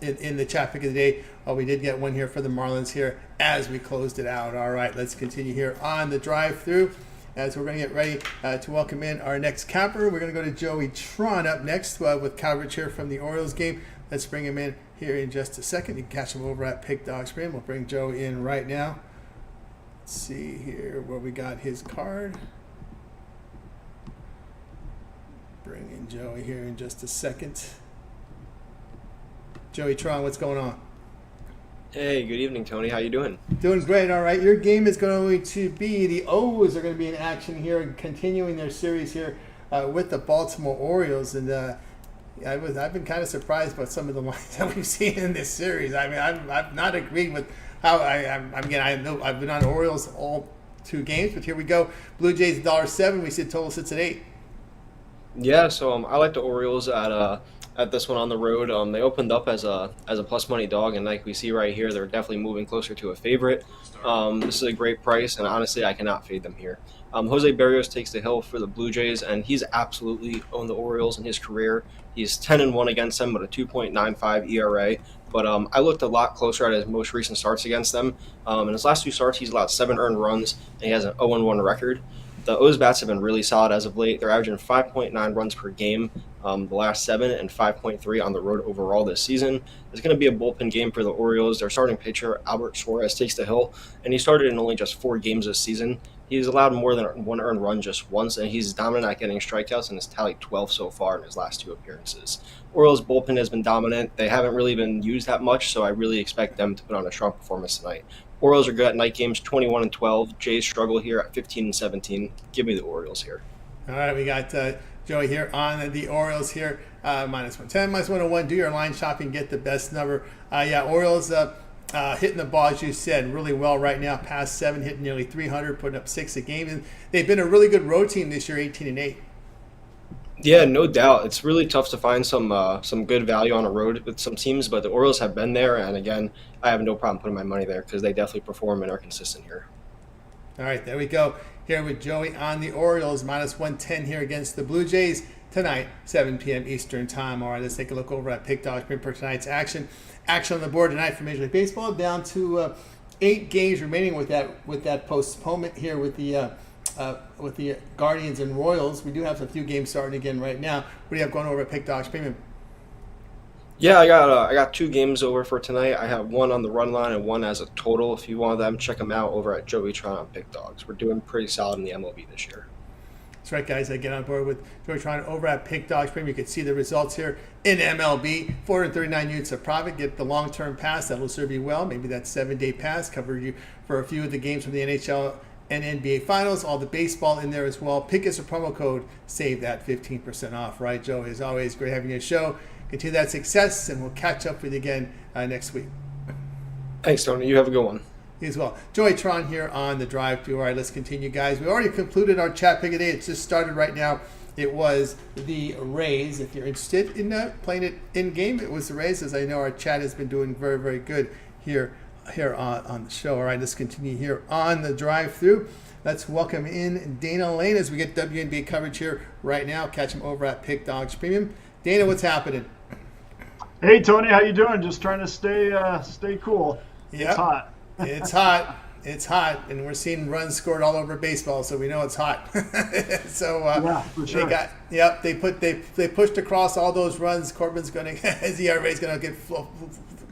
in the chat pick of the day. We did get one here for the Marlins here as we closed it out. All right, let's continue here on the drive-through as we're going to get ready to welcome in our next capper. We're going to go to Joey Tron up next with coverage here from the Orioles game. Let's bring him in here in just a second. You can catch him over at Pick Dog Screen. We'll bring Joe in right now. Let's see here where we got his card. Bring in Joey here in just a second. Joey Tron, what's going on? Hey, good evening, Tony. How you doing? Doing great. All right. Your game is going to be, the O's are going to be in action here and continuing their series here with the Baltimore Orioles. And I've been kind of surprised by some of the lines that we've seen in this series. I mean, I've not agreed with how I know I've been on Orioles all 2 games, but here we go. Blue Jays $1.07. We said total sits at 8. Yeah, so I like the Orioles at this one on the road. They opened up as a plus money dog, and like we see right here, they're definitely moving closer to a favorite. This is a great price, and honestly, I cannot fade them here. Jose Berrios takes the hill for the Blue Jays, and he's absolutely owned the Orioles in his career. He's 10-1 against them with a 2.95 ERA. But I looked a lot closer at his most recent starts against them. In his last 2 starts, he's allowed 7 earned runs, and he has an 0-1 record. The O's bats have been really solid as of late. They're averaging 5.9 runs per game the last 7 and 5.3 on the road overall this season. It's going to be a bullpen game for the Orioles. Their starting pitcher, Albert Suarez, takes the hill, and he started in only just 4 games this season. He's allowed more than 1 earned run just once, and he's dominant at getting strikeouts and has tallied 12 so far in his last 2 appearances. Orioles' bullpen has been dominant. They haven't really been used that much, so I really expect them to put on a strong performance tonight. Orioles are good at night games, 21-12. Jays struggle here at 15-17. Give me the Orioles here. All right, we got Joey here on the Orioles here. -110, -101. Do your line shopping, get the best number. Orioles hitting the ball, as you said, really well right now. Past 7, hitting nearly 300, putting up 6 a game. And they've been a really good road team this year, 18-8. Yeah, no doubt. It's really tough to find some good value on a road with some teams, but the Orioles have been there, and again, I have no problem putting my money there because they definitely perform and are consistent here. All right, there we go. Here with Joey on the Orioles, minus 110 here against the Blue Jays tonight, 7 p.m. Eastern time. All right, let's take a look over at Pick Dogs for tonight's action. Action on the board tonight for Major League Baseball, down to 8 games remaining with that postponement here with the Guardians and Royals. We do have a few games starting again right now. What do you have going over at Pick Dogs Premium? Yeah, I got 2 games over for tonight. I have one on the run line and one as a total. If you want them, check them out over at Joey Tron on Pick Dogs. We're doing pretty solid in the MLB this year. That's right, guys. I get on board with Joey Tron over at Pick Dogs Premium. You can see the results here in MLB. 439 units of profit. Get the long-term pass. That will serve you well. Maybe that 7-day pass covered you for a few of the games from the NHL and NBA Finals. All the baseball in there as well. Pick us a promo code. Save that 15% off. Right, Joe? As always, great having you on the show. Continue that success, and we'll catch up with you again next week. Thanks, Tony. You have a good one. You as well. Joey Tron here on the Drive Thru. All right, let's continue, guys. We already concluded our chat pick of the day. It's just started right now. It was the Rays. If you're interested in playing it in-game, it was the Rays, as I know our chat has been doing very, very good here on the show. All right, let's continue here on the Drive Thru. Let's welcome in Dana Lane as we get WNBA coverage here right now. Catch him over at Pick Dogs Premium. Dana, what's happening? Hey Tony, how you doing? Just trying to stay cool. Yep. It's hot. It's hot. It's hot, and we're seeing runs scored all over baseball, so we know it's hot. So yeah, for sure. They pushed across all those runs. Corbin's going to his ERA is going to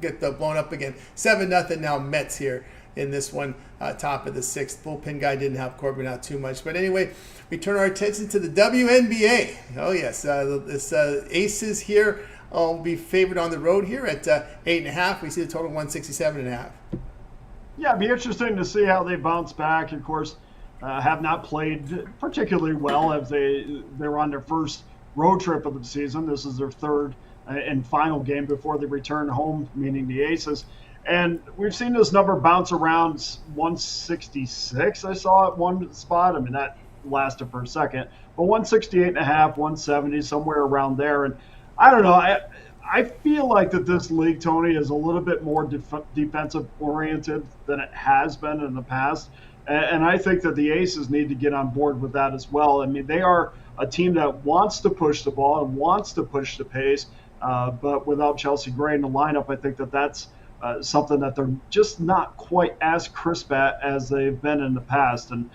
get blown up again. 7-0 now Mets here in this one, top of the 6th. Bullpen guy didn't help Corbin out too much, but anyway, we turn our attention to the WNBA. Oh yes, this Aces here will be favored on the road here at 8.5. We see the total 167.5. Yeah, it'd be interesting to see how they bounce back. Of course, have not played particularly well as they're on their first road trip of the season. This is their third and final game before they return home, meaning the Aces. And we've seen this number bounce around 166. I saw at one spot. I mean, that lasted for a second. But 168.5, 170, somewhere around there. And I don't know. I feel like that this league, Tony, is a little bit more defensive-oriented than it has been in the past. And I think that the Aces need to get on board with that as well. I mean, they are a team that wants to push the ball and wants to push the pace. But without Chelsea Gray in the lineup, I think that that's something that they're just not quite as crisp at as they've been in the past. And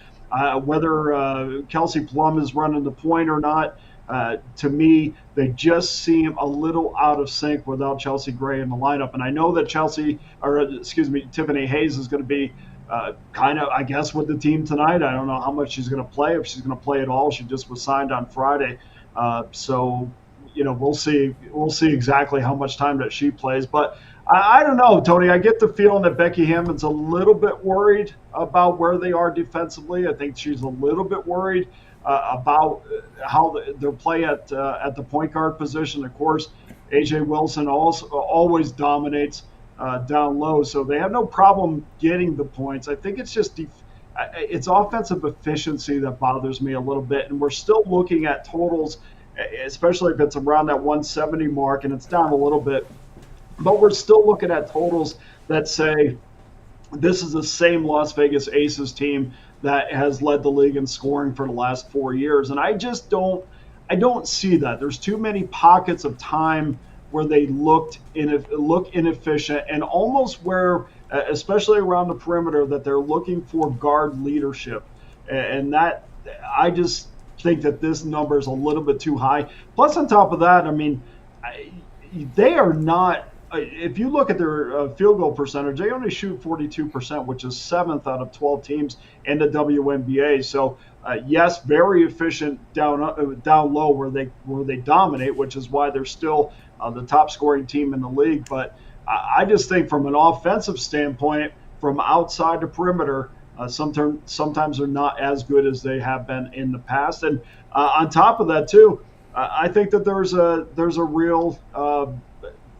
whether Kelsey Plum is running the point or not, to me, they just seem a little out of sync without Chelsea Gray in the lineup. And I know that Tiffany Hayes is going to be kind of, I guess, with the team tonight. I don't know how much she's going to play, if she's going to play at all. She just was signed on Friday. So, we'll see exactly how much time that she plays. But I don't know, Tony. I get the feeling that Becky Hammond's a little bit worried about where they are defensively. I think she's a little bit worried about how their play at the point guard position. Of course, A.J. Wilson always dominates down low, so they have no problem getting the points. I think it's just it's offensive efficiency that bothers me a little bit, and we're still looking at totals, especially if it's around that 170 mark, and it's down a little bit. But we're still looking at totals that say this is the same Las Vegas Aces team that has led the league in scoring for the last 4 years. And I don't see that. There's too many pockets of time where they look inefficient, and almost where, especially around the perimeter, that they're looking for guard leadership. And that, I just think that this number is a little bit too high. Plus, on top of that, I mean, they are not. If you look at their field goal percentage, they only shoot 42%, which is 7th out of 12 teams in the WNBA. So, yes, very efficient down low where they dominate, which is why they're still the top scoring team in the league. But I just think from an offensive standpoint, from outside the perimeter, sometimes they're not as good as they have been in the past. And on top of that, too, I think that there's a real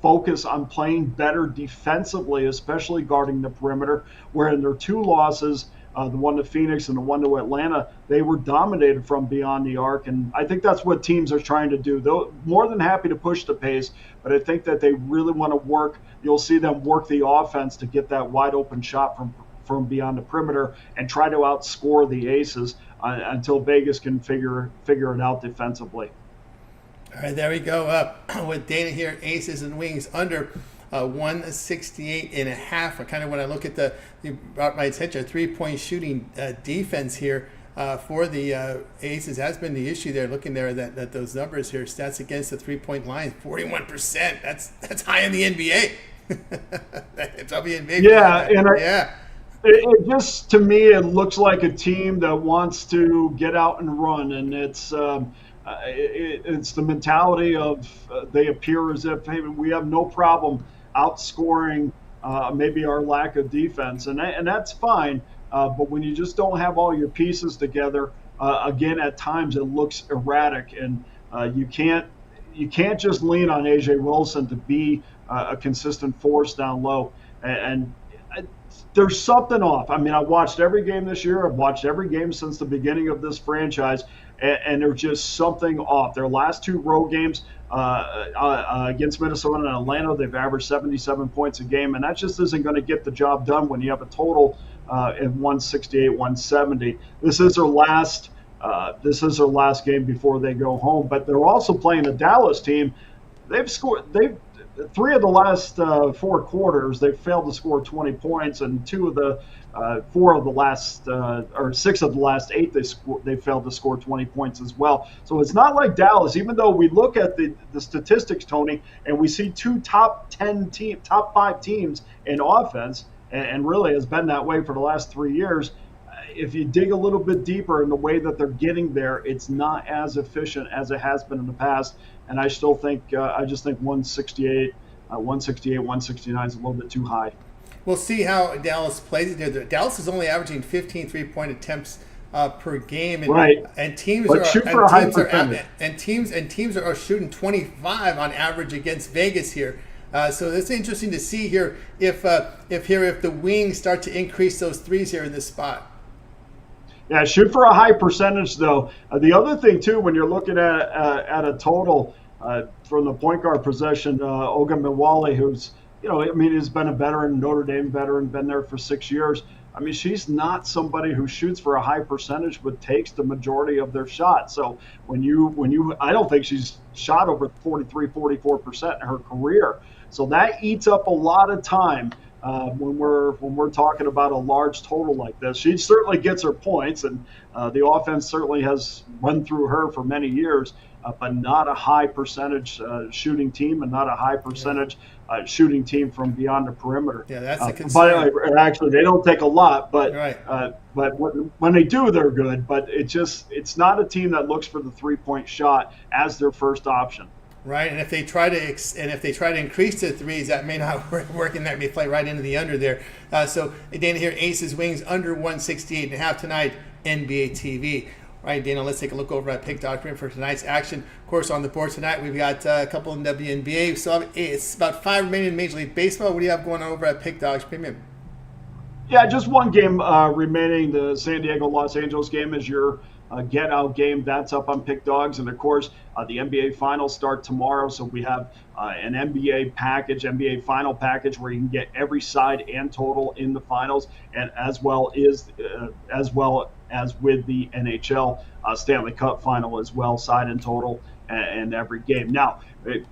focus on playing better defensively, especially guarding the perimeter, where in their 2 losses, the one to Phoenix and the one to Atlanta, they were dominated from beyond the arc. And I think that's what teams are trying to do. They're more than happy to push the pace, but I think that they really want to work. You'll see them work the offense to get that wide open shot from beyond the perimeter and try to outscore the Aces until Vegas can figure it out defensively. All right, there we go. Up with Dana here, Aces and Wings under 168.5. Kind of when I look at you brought my attention, 3-point shooting defense here for the Aces has been the issue there. Looking there at those numbers here, stats against the 3-point line, 41%. That's high in the NBA. WNBA. Yeah, It just, to me, it looks like a team that wants to get out and run, and it's the mentality of they appear as if, hey, we have no problem outscoring maybe our lack of defense, and that's fine. But when you just don't have all your pieces together, again, at times it looks erratic, and you can't just lean on AJ Wilson to be a consistent force down low, and there's something off. I mean, I watched every game this year. I've watched every game since the beginning of this franchise, and there's just something off. Their last 2 road games against Minnesota and Atlanta, they've averaged 77 points a game, and that just isn't going to get the job done when you have a total at 168, 170. This is their last game before they go home. But they're also playing a Dallas team. They've 3 of the last 4 quarters, they've failed to score 20 points, and 6 of the last 8 they failed to score 20 points as well. So it's not like Dallas, even though we look at the statistics, Tony, and we see 2 top 5 teams in offense, and really has been that way for the last 3 years. If you dig a little bit deeper in the way that they're getting there, it's not as efficient as it has been in the past. And I still think, 168, 169 is a little bit too high. We'll see how Dallas plays it here. Dallas is only averaging 15 3-point attempts per game, and, right. And teams but are shooting 25 on average against Vegas here. So it's interesting to see here if the Wings start to increase those threes here in this spot. Yeah, shoot for a high percentage, though. The other thing, too, when you're looking at a total from the point guard possession, Olga Mwale, who's, has been a veteran, Notre Dame veteran, been there for 6 years. I mean, she's not somebody who shoots for a high percentage, but takes the majority of their shots. So I don't think she's shot over 43, 44% in her career. So that eats up a lot of time. When we're talking about a large total like this. She certainly gets her points, and the offense certainly has run through her for many years, but not a high percentage shooting team, and not a high percentage shooting team from beyond the perimeter. Yeah, that's the concern. But actually, they don't take a lot, but right. But when they do, they're good. But it's not a team that looks for the 3-point shot as their first option. Right, and if they try to increase the threes, that may not work, and that may play right into the under there. So Dana here, Aces Wings under 168.5 tonight, NBA TV. All right, Dana, let's take a look over at Pick Dog Premium for tonight's action. Of course, on the board tonight, we've got a couple in WNBA. So it's about 5 remaining in Major League Baseball. What do you have going on over at Pick Dogs Premium? Yeah, just one game remaining. The San Diego-Los Angeles game is your get-out game. That's up on Pick Dogs. And, of course, the NBA Finals start tomorrow. So we have an NBA package, NBA Final package, where you can get every side and total in the finals, and as well as with the NHL Stanley Cup Final as well, side and total, and every game. Now,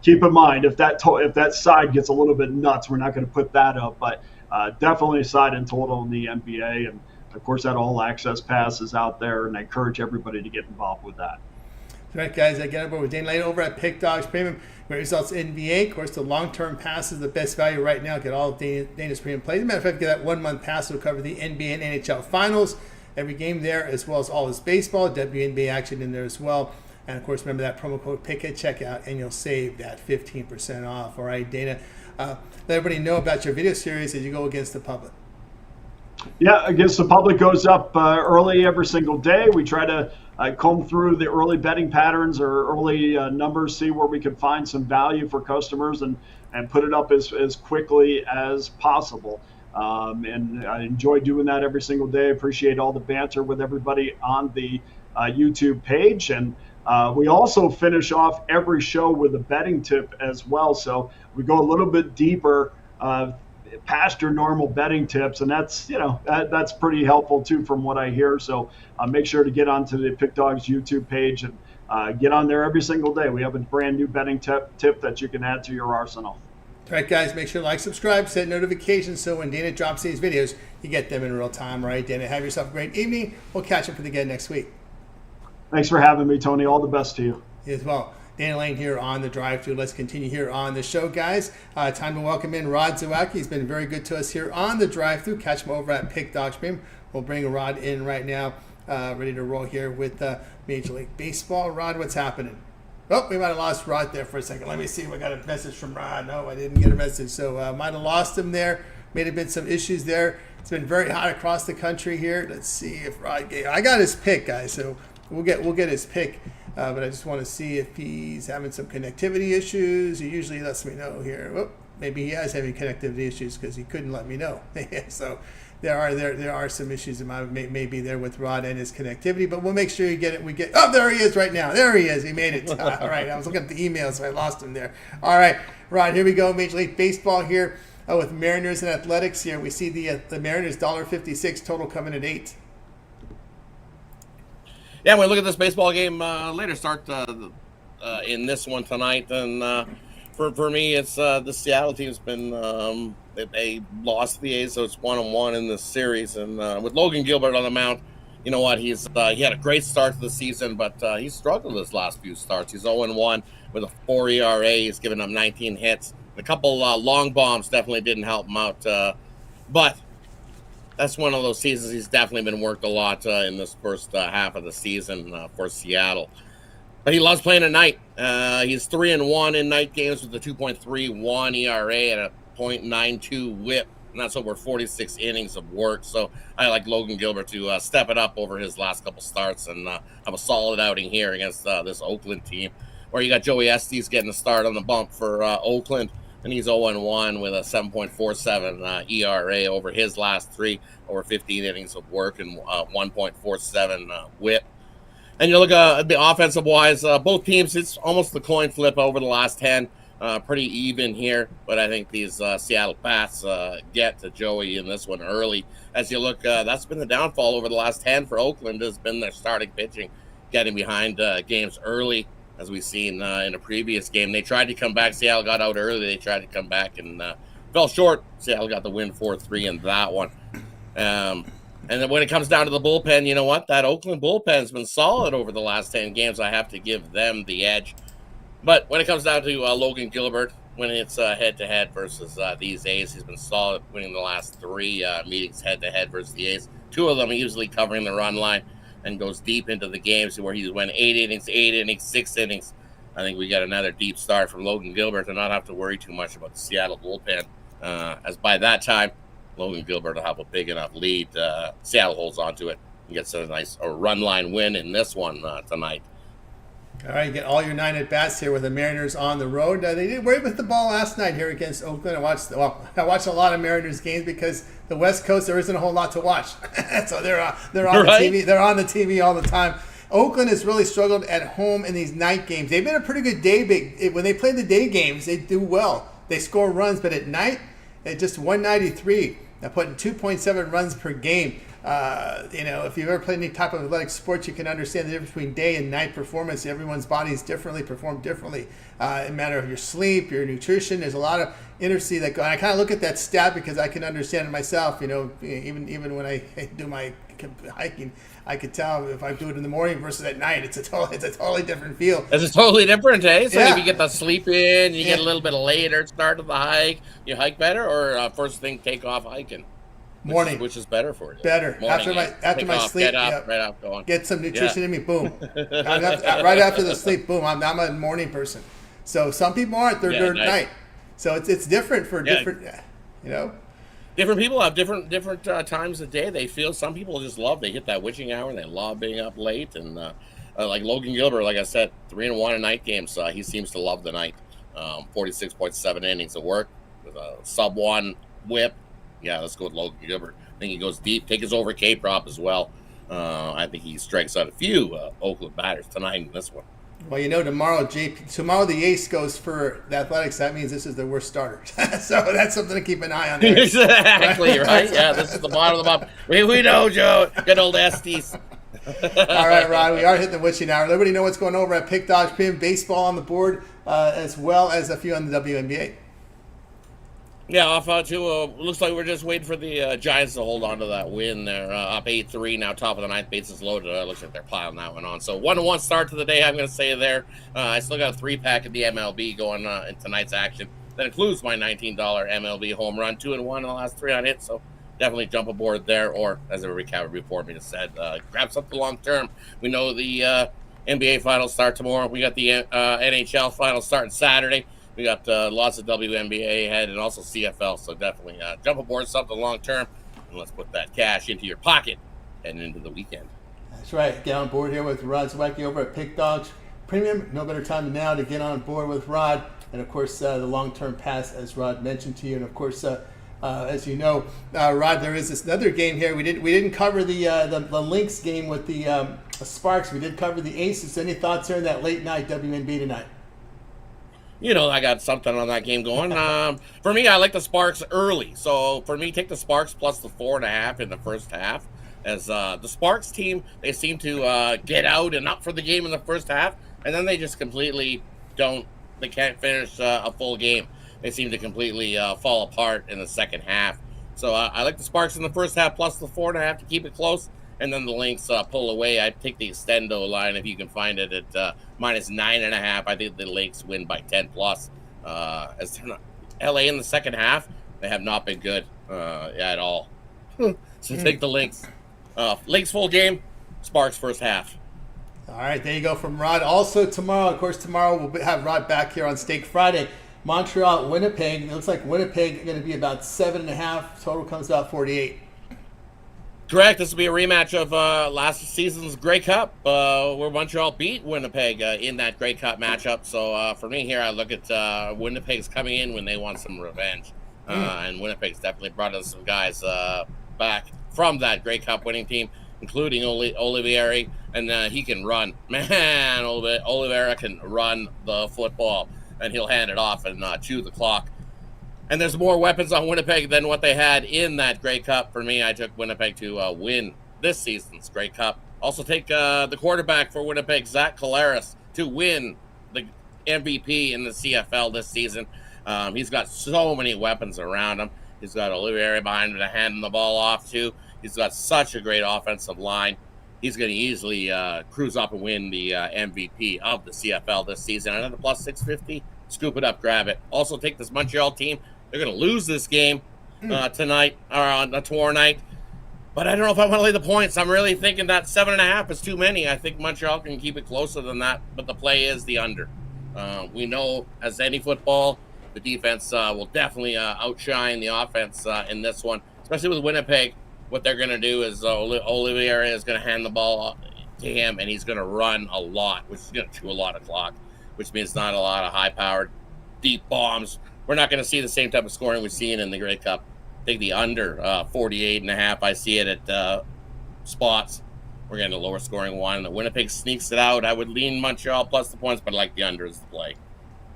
keep in mind, if that side gets a little bit nuts, we're not going to put that up. But definitely side and total in the NBA. And, of course, that all-access pass is out there, and I encourage everybody to get involved with that. All right, guys, I get aboard with Dana later over at Pick Dogs Premium. Great results NBA. Of course, the long-term pass is the best value right now. Get all of Dana's premium plays. As a matter of fact, get that 1-month pass to cover the NBA and NHL Finals. Every game there, as well as all his baseball, WNBA action in there as well. And, of course, remember that promo code PICK at checkout, and you'll save that 15% off. All right, Dana, let everybody know about your video series as you go against the public. Yeah, I guess the public goes up early every single day. We try to comb through the early betting patterns or early numbers, see where we can find some value for customers and put it up as quickly as possible. And I enjoy doing that every single day. Appreciate all the banter with everybody on the YouTube page. And we also finish off every show with a betting tip as well. So we go a little bit deeper past your normal betting tips, and that's pretty helpful too from what I hear. So make sure to get onto the Pick Dogs YouTube page and get on there every single day. We have a brand new betting tip that you can add to your arsenal. All right, guys, make sure to like, subscribe, set notifications so when Dana drops these videos, you get them in real time. All right, Dana, have yourself a great evening. We'll catch up with you again next week. Thanks for having me, Tony. All the best to you. You as well. Dana Lane here on the drive-thru. Let's continue here on the show, guys. Time to welcome in Rod Zawacky. He's been very good to us here on the drive-thru. Catch him over at Pick Dog Stream. We'll bring Rod in right now, ready to roll here with Major League Baseball. Rod, what's happening? Oh, we might have lost Rod there for a second. Let me see. We got a message from Rod. No, I didn't get a message. So might have lost him there. May have been some issues there. It's been very hot across the country here. Let's see if Rod gave. I got his pick, guys. So we'll get his pick. But I just want to see if he's having some connectivity issues. He usually lets me know here. Oh, maybe he is having connectivity issues because he couldn't let me know. So there are some issues that may be there with Rod and his connectivity. But we'll make sure you get it. Oh, there he is right now. There he is. He made it. All right. I was looking at the email, so I lost him there. All right, Rod. Here we go. Major League Baseball here with Mariners and Athletics. Here we see the Mariners $1.56 total coming at 8. Yeah, we look at this baseball game later. Start in this one tonight, and for me, it's the Seattle team's been they lost the A's, so it's 1-1 in this series. And with Logan Gilbert on the mound, you know what? He had a great start to the season, but he's struggled his last few starts. He's 0-1 with a 4 ERA. He's given up 19 hits. A couple long bombs definitely didn't help him out, but that's one of those seasons he's definitely been worked a lot in this first half of the season for Seattle. But he loves playing at night. He's 3-1 in night games with a 2.31 ERA and a .92 WHIP, and that's over 46 innings of work. So I like Logan Gilbert to step it up over his last couple starts and have a solid outing here against this Oakland team, where you got Joey Estes getting a start on the bump for Oakland. And he's 0-1 with a 7.47 ERA over his last 3, over 15 innings of work, and 1.47 WHIP. And you look at the offensive-wise, both teams, it's almost the coin flip over the last 10. Pretty even here, but I think these Seattle Bats get to Joey in this one early. As you look, that's been the downfall over the last 10 for Oakland, has been their starting pitching, getting behind games early. As we've seen in a previous game, they tried to come back. Seattle got out early. They tried to come back and fell short. Seattle got the win 4-3 in that one. And then when it comes down to the bullpen, you know what? That Oakland bullpen's been solid over the last 10 games. I have to give them the edge. But when it comes down to Logan Gilbert, when it's head-to-head versus these A's, he's been solid, winning the last 3 meetings head-to-head versus the A's. 2 of them usually covering the run line, and goes deep into the games where he's went 8 innings, 6 innings. I think we got another deep start from Logan Gilbert to not have to worry too much about the Seattle bullpen. As by that time, Logan Gilbert will have a big enough lead. Seattle holds on to it and gets a nice run line win in this one tonight. All right, you get all your 9 at-bats here with the Mariners on the road. They did work with the ball last night here against Oakland. I watched a lot of Mariners games because the West Coast, there isn't a whole lot to watch. So they're on right. the TV. They're on the TV all the time. Oakland has really struggled at home in these night games. They've been a pretty good day. When they play the day games, they do well. They score runs, but at night, at just 193, they're putting 2.7 runs per game. If you've ever played any type of athletic sports, you can understand the difference between day and night performance. Everyone's bodies perform differently in a matter of your sleep, your nutrition. There's a lot of intricacy that go. And I kind of look at that stat because I can understand it myself. Even when I do my hiking, I could tell if I do it in the morning versus at night. It's a totally different feel. It's totally different, eh? So Yeah. if you get the sleep in, you get a little bit later start of the hike, you hike better, or first thing take off hiking. Morning, which is better for you. Better Morning, after my sleep. Get up, Yep. right up, going. Get some nutrition in me. Boom. Right after the sleep. Boom. I'm a morning person. So some people aren't. They're night. So it's different for different. different people have different times of day they feel. Some people just love, they hit that witching hour and they love being up late. And like Logan Gilbert, like I said, 3-1 in night games. He seems to love the night. 46.7 innings of work with a sub-1 whip. Yeah, let's go with Logan Gilbert. I think he goes deep. Take his over K prop as well. I think he strikes out a few Oakland batters tonight in this one. Well, tomorrow the ace goes for the Athletics. That means this is the worst starter. So that's something to keep an eye on there. Exactly, right? Yeah, this is the bottom of the bottom. We know, Joe. Good old Estes. All right, Rod, we are hitting the witching hour. Everybody know what's going over at Pick Dodge Pin. Baseball on the board, as well as a few on the WNBA. Yeah, off to looks like we're just waiting for the Giants to hold on to that win. They're up 8-3 now, top of the ninth, bases loaded. Looks like they're piling that one on. So 1-1 start to the day, I'm going to say there. I still got a 3-pack of the MLB going in tonight's action. That includes my $19 MLB home run, 2-1 in the last 3 on hit. So definitely jump aboard there, or as a recap before me just said, grab something long term. We know the NBA finals start tomorrow. We got the NHL finals starting Saturday. We got lots of WNBA ahead and also CFL, so definitely jump aboard something long term, and let's put that cash into your pocket and into the weekend. That's right. Get on board here with Rod Zawacky over at Pick Dogs Premium. No better time than now to get on board with Rod, and of course the long-term pass, as Rod mentioned to you, and of course as you know, Rod, there is this other game here. We didn't cover the Lynx game with the Sparks. We did cover the Aces. Any thoughts here on that late night WNBA tonight? I got something on that game going. For me, I like the Sparks early. So for me, take the Sparks plus the 4.5 in the first half. As the Sparks team, they seem to get out and up for the game in the first half, and then they just completely they can't finish a full game. They seem to completely fall apart in the second half. So I like the Sparks in the first half plus the 4.5 to keep it close. And then the Lynx pull away. I'd take the extendo line if you can find it at minus 9.5. I think the Lynx win by 10 plus. As they're not, LA in the second half, they have not been good at all. So take the Lynx. Lynx full game, Sparks first half. All right, there you go from Rod. Also tomorrow, of course, we'll have Rod back here on Steak Friday. Montreal, Winnipeg. It looks like Winnipeg going to be about 7.5. Total comes out 48. Correct. This will be a rematch of last season's Grey Cup, where Montreal beat Winnipeg in that Grey Cup matchup. So for me here, I look at Winnipeg's coming in when they want some revenge. And Winnipeg's definitely brought in some guys back from that Grey Cup winning team, including Olivieri, and he can run. Man, Olivieri can run the football, and he'll hand it off and chew the clock. And there's more weapons on Winnipeg than what they had in that Grey Cup. For me, I took Winnipeg to win this season's Grey Cup. Also take the quarterback for Winnipeg, Zach Collaros, to win the MVP in the CFL this season. He's got so many weapons around him. He's got Olivieri behind him to hand him the ball off to. He's got such a great offensive line. He's going to easily cruise up and win the MVP of the CFL this season. Another plus 650. Scoop it up, grab it. Also take this Montreal team. They're going to lose this game tonight, or on tomorrow night. But I don't know if I want to lay the points. I'm really thinking that 7.5 is too many. I think Montreal can keep it closer than that, but the play is the under. We know, as any football, the defense will definitely outshine the offense in this one, especially with Winnipeg. What they're going to do is Olivieri is going to hand the ball to him, and he's going to run a lot, which is going to chew a lot of clock, which means not a lot of high-powered deep bombs. We're not going to see the same type of scoring we've seen in the Grey Cup. Take the under 48.5. I see it at spots. We're getting a lower scoring one. The Winnipeg sneaks it out. I would lean Montreal plus the points, but I like the under as the play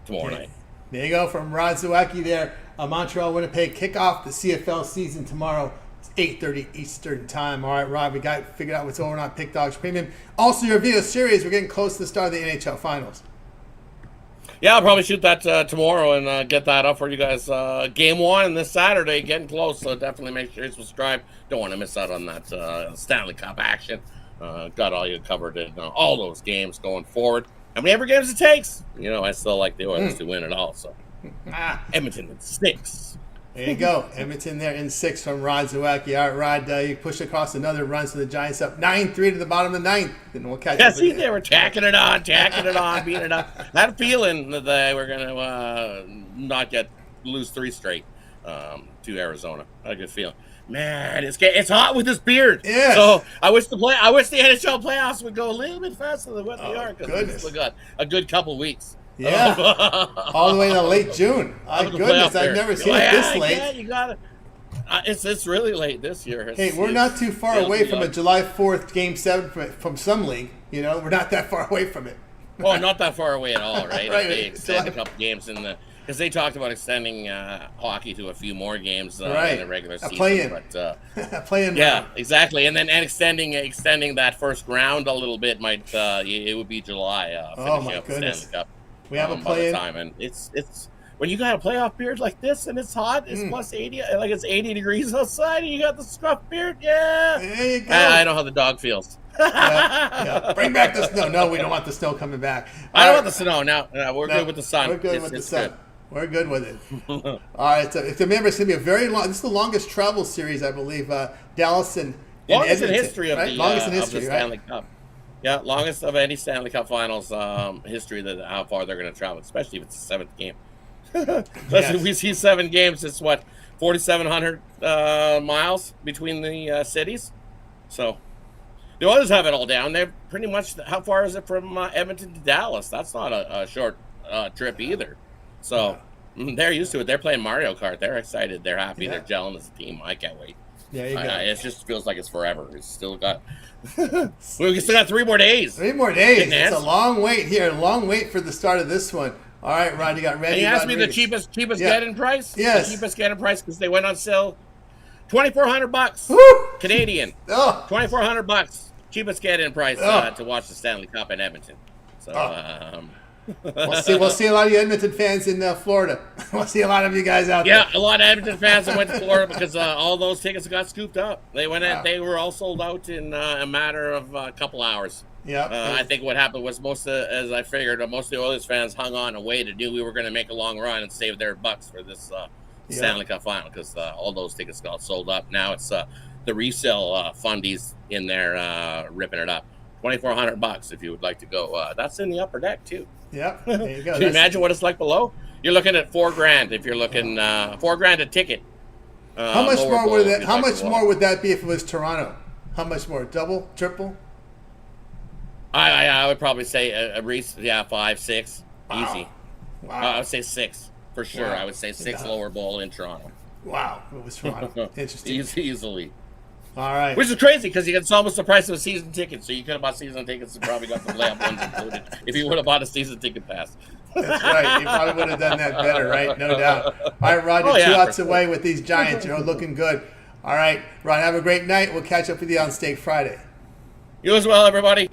tomorrow night. There you go from Rod Zawacky there. Montreal, Winnipeg kick off the CFL season tomorrow. It's 8:30 Eastern time. All right, Rod, we got figured out what's over on Pick Dogs Premium. Also, your video series, we're getting close to the start of the NHL Finals. Yeah, I'll probably shoot that tomorrow and get that up for you guys. Game 1 this Saturday, getting close, so definitely make sure you subscribe. Don't want to miss out on that Stanley Cup action. Got all you covered in all those games going forward. How many ever games it takes? I still like the Oilers to win it all. So Edmonton in 6. There you go. Edmonton there in 6 from Rod Zawacky. All right, Rod, you push across another run, so the Giants up 9-3 to the bottom of the 9th. Then we'll catch up. See, they were tacking it on, beating it up. I had a feeling that they were going to not lose 3 straight. to Arizona. I had a good feeling. Man, it's hot with this beard. Yes. So I wish the NHL playoffs would go a little bit faster than what they are, because we still got a good couple weeks. Yeah. All the way to late June. My goodness, I've never seen it this late. Yeah, you got it. It's really late this year. We're not too far away from a July 4th Game 7 from some league. We're not that far away from it. Oh, not that far away at all, right? Right. They extend a couple games because they talked about extending hockey to a few more games in the regular season. Play-in. Yeah, exactly. And then extending that first round a little bit it would be July. Oh my goodness! Stanley Cup, we have a play-in time, and it's when you got a playoff beard like this and it's hot, it's plus 80, like it's 80 degrees outside, and you got the scruff beard. Yeah, there you go. I know how the dog feels. Yeah. Bring back the snow. No, we don't want the snow coming back. I don't want the snow. No, we're good with the sun. We're good with the sun. We're good with it. All right. So if you remember, it's going to be a very long. This is the longest travel series, I believe. Dallas and longest Edmonton, in history of the Stanley Cup. Yeah, longest of any Stanley Cup Finals history. That how far they're going to travel, especially if it's the seventh game. We see 7 games. It's 4,700 miles between the cities. So the others have it all down. They're pretty much. How far is it from Edmonton to Dallas? That's not a short trip either. So they're used to it. They're playing Mario Kart. They're excited. They're happy. They're gelling as a team. I can't wait. Yeah, you go. It just feels like it's forever. It's still got. We still got 3 more days. 3 more days. It's a long wait here. A long wait for the start of this one. All right, Ron, you got ready. And you asked me the cheapest get-in price. Yes, the cheapest get-in price because they went on sale. $2,400 Canadian. Oh, $2,400 cheapest get-in price to watch the Stanley Cup in Edmonton. So. We'll see a lot of you Edmonton fans in Florida. We'll see a lot of you guys out there. Yeah, a lot of Edmonton fans that went to Florida because all those tickets got scooped up. They went in, they were all sold out in a matter of a couple hours. Yeah, I think what happened was as I figured, most of the Oilers fans hung on and waited, knew we were going to make a long run and save their bucks for this Stanley Cup final because all those tickets got sold up. Now it's the resale fundies in there ripping it up. $2,400 if you would like to go. That's in the upper deck too. Yeah, there you go. Can you imagine what it's like below? You're looking at $4,000 if you're looking $4,000 a ticket. How much more would that? How much more would that be if it was Toronto? How much more? Double, triple? I would probably say a 5, 6, easy. Wow. I would say 6 for sure. Wow. I would say 6 lower bowl in Toronto. Wow, it was Toronto. Interesting. Easily. All right. Which is crazy because it's almost the price of a season ticket. So you could have bought season tickets and probably got the layup ones included if you would have bought a season ticket pass. That's right. You probably would have done that better, right? No doubt. All right, Ron, you're 2 outs away with these Giants. You're looking good. All right, Ron, have a great night. We'll catch up with you on Steak Friday. You as well, everybody.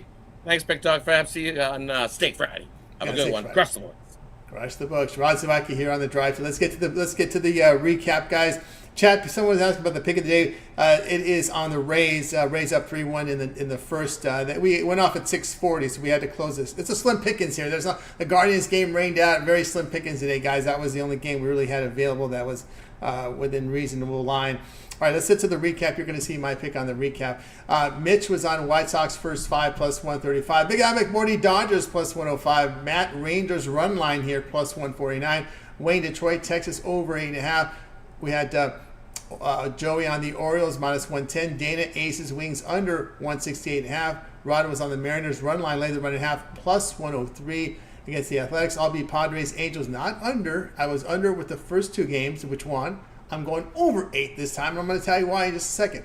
Thanks, Big Dog Fab. See you on Steak Friday. Have a good one. Crush the books. Crush the books. Ron Zawacky here on the drive. So let's get to the recap, guys. Chat. Someone was asking about the pick of the day. It is on the Rays. Rays up 3-1 in the first. That we went off at 6:40, so we had to close this. It's a slim pickings here. There's not the Guardians game rained out. Very slim pickings today, guys. That was the only game we really had available that was within reasonable line. All right, let's get to the recap. You're going to see my pick on the recap. Mitch was on White Sox first 5 plus 135. Big Guy McMordie Dodgers plus 105. Matt Rangers run line here plus 149. Wayne Detroit Texas over 8.5. We had Joey on the Orioles minus 110. Dana Aces Wings under 168.5. Rod was on the Mariners run line, laid the run at half plus 103 against the Athletics. I'll be Padres Angels not under. I was under with the first 2 games, which won. I'm going over 8 this time, and I'm going to tell you why in just a second.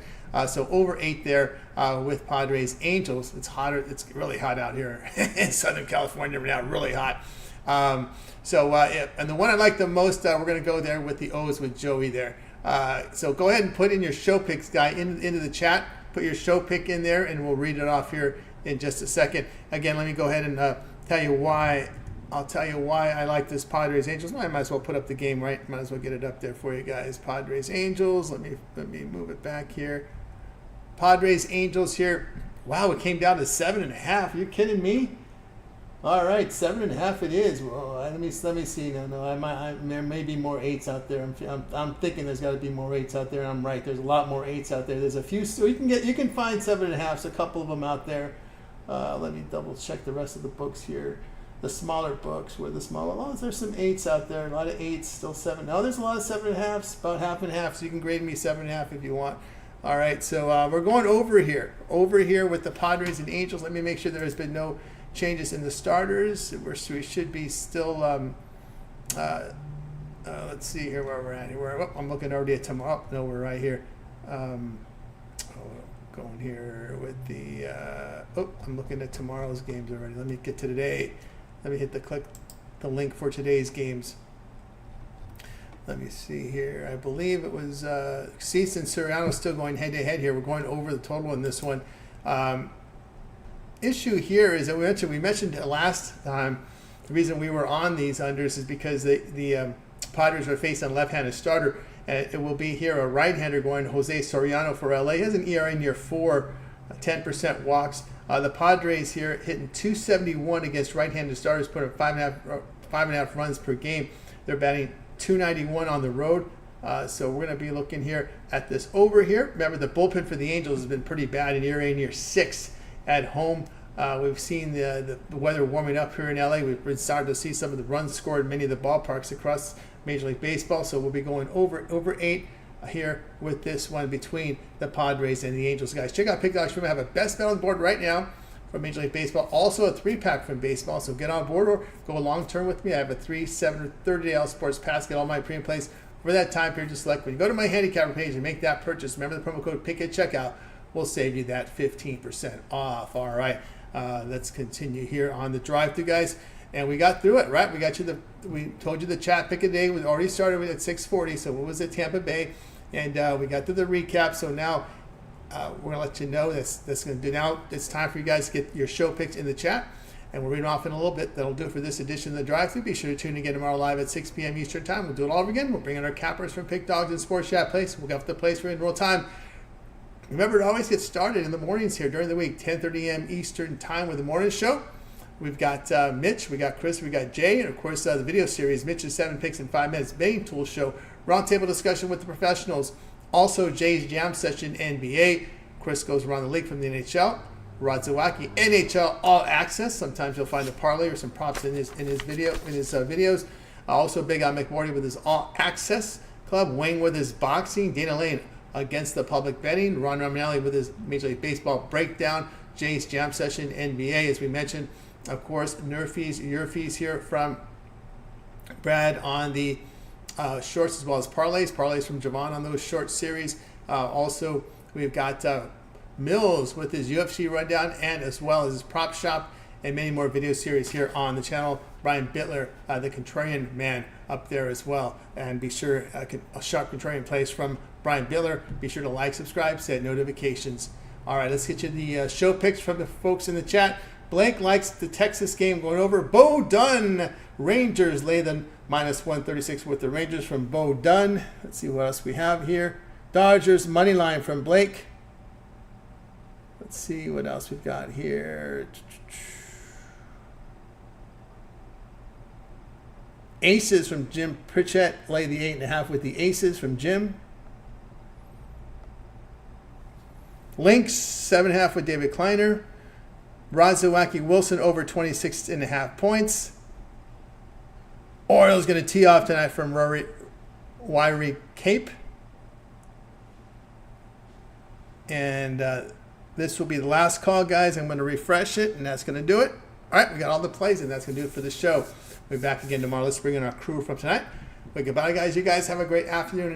So over 8 there with Padres Angels. It's hotter. It's really hot out here in Southern California right now. Really hot. And the one I like the most, we're going to go there with the O's with Joey there. So go ahead and put in your show picks, guy, into the chat. Put your show pick in there, and we'll read it off here in just a second. Again, let me go ahead and tell you why. I'll tell you why I like this Padres Angels. I might as well put up the game, right? Might as well get it up there for you guys. Padres Angels. Let me move it back here. Padres Angels here. Wow, it came down to 7.5. Are you kidding me? All right, 7.5 it is. Well, let me see. No, there may be more 8s out there. I'm thinking there's got to be more 8s out there. And I'm right. There's a lot more 8s out there. There's a few. So you can find 7.5s. A couple of them out there. Let me double check the rest of the books here. the smaller books. Where the smaller, oh, there's some 8s out there. A lot of 8s, still 7. No, there's a lot of 7.5s, about half and half. So you can grade me 7.5 if you want. All right, so we're going over here with the Padres and Angels. Let me make sure there has been no changes in the starters. We should be still. Let's see here where we're at here. I'm looking already at tomorrow. Oh, no, we're right here. Going here with the. I'm looking at tomorrow's games already. Let me get to today. Let me hit the link for today's games. Let me see here. I believe it was Cease and Soriano still going head to head here. We're going over the total in this one. Issue here is that we mentioned last time. The reason we were on these unders is because the Padres are facing a left-handed starter. And it will be here a right-hander going Jose Soriano for LA. He has an ERA near 4, 10% walks. The Padres here hitting 271 against right-handed starters, putting 5.5 runs per game. They're batting 291 on the road. So we're going to be looking here at this over here. Remember, the bullpen for the Angels has been pretty bad, an ERA near 6 at home. We've seen the weather warming up here in LA. We've been starting to see some of the runs scored in many of the ballparks across Major League Baseball. So we'll be going over 8 here with this one between the Padres and the Angels. Guys, check out Pick Dogs. We have a best bet on the board right now from Major League Baseball. Also a 3-pack from baseball. So get on board or go long term with me. I have a 3, 7, or 30-day All Sports Pass. Get all my premium plays for that time period to select. When you go to my handicapper page and make that purchase, remember the promo code PICK at checkout. We'll save you that 15% off. All right. Let's continue here on the drive-thru, guys. And we got through it, right? We told you the chat pick a day. We already started with at 6:40. So what was it? Tampa Bay, and we got through the recap. So now we're gonna let you know that's gonna do. Now it's time for you guys to get your show picks in the chat, and we'll read them off in a little bit. That'll do it for this edition of the drive-thru. Be sure to tune in again tomorrow live at 6 p.m. Eastern time. We'll do it all over again. We'll bring in our cappers from Pick Dogs and Sports Chat Place. We'll get the place for in real time. Remember to always get started in the mornings here during the week, 10:30 a.m. Eastern time with the morning show. We've got Mitch, we got Chris, we got Jay, and of course the video series, Mitch's 7 Picks in 5 Minutes Betting Tool Show, roundtable discussion with the professionals. Also Jay's Jam Session NBA. Chris goes around the league from the NHL. Rod Zawacky, NHL All Access. Sometimes you'll find a parlay or some props in his videos. Also big on McMordie with his All Access Club. Wayne with his boxing. Dana Lane against the public betting. Ron Romanelli with his Major League Baseball breakdown. Jay's Jam Session NBA, as we mentioned. Of course, your fees here from Brad on the shorts as well as parlays. Parlays from Javon on those short series. Also, we've got Mills with his UFC rundown and as well as his prop shop and many more video series here on the channel. Brian Bittler, the Contrarian man, up there as well. And be sure, a sharp Contrarian plays from Brian Bittler. Be sure to like, subscribe, set notifications. All right, let's get you the show picks from the folks in the chat. Blake likes the Texas game going over. Bo Dunn. Rangers lay them -136 with the Rangers from Bo Dunn. Let's see what else we have here. Dodgers money line from Blake. Let's see what else we've got here. Aces from Jim Pritchett. Lay the 8.5 with the Aces from Jim. Lynx 7.5 with David Kleiner. Rod Zawacky Wilson over 26.5 points. Orioles going to tee off tonight from Wiry Cape. And this will be the last call, guys. I'm going to refresh it, and that's going to do it. All right, we got all the plays, and that's going to do it for the show. We'll be back again tomorrow. Let's bring in our crew from tonight. But goodbye, guys. You guys have a great afternoon.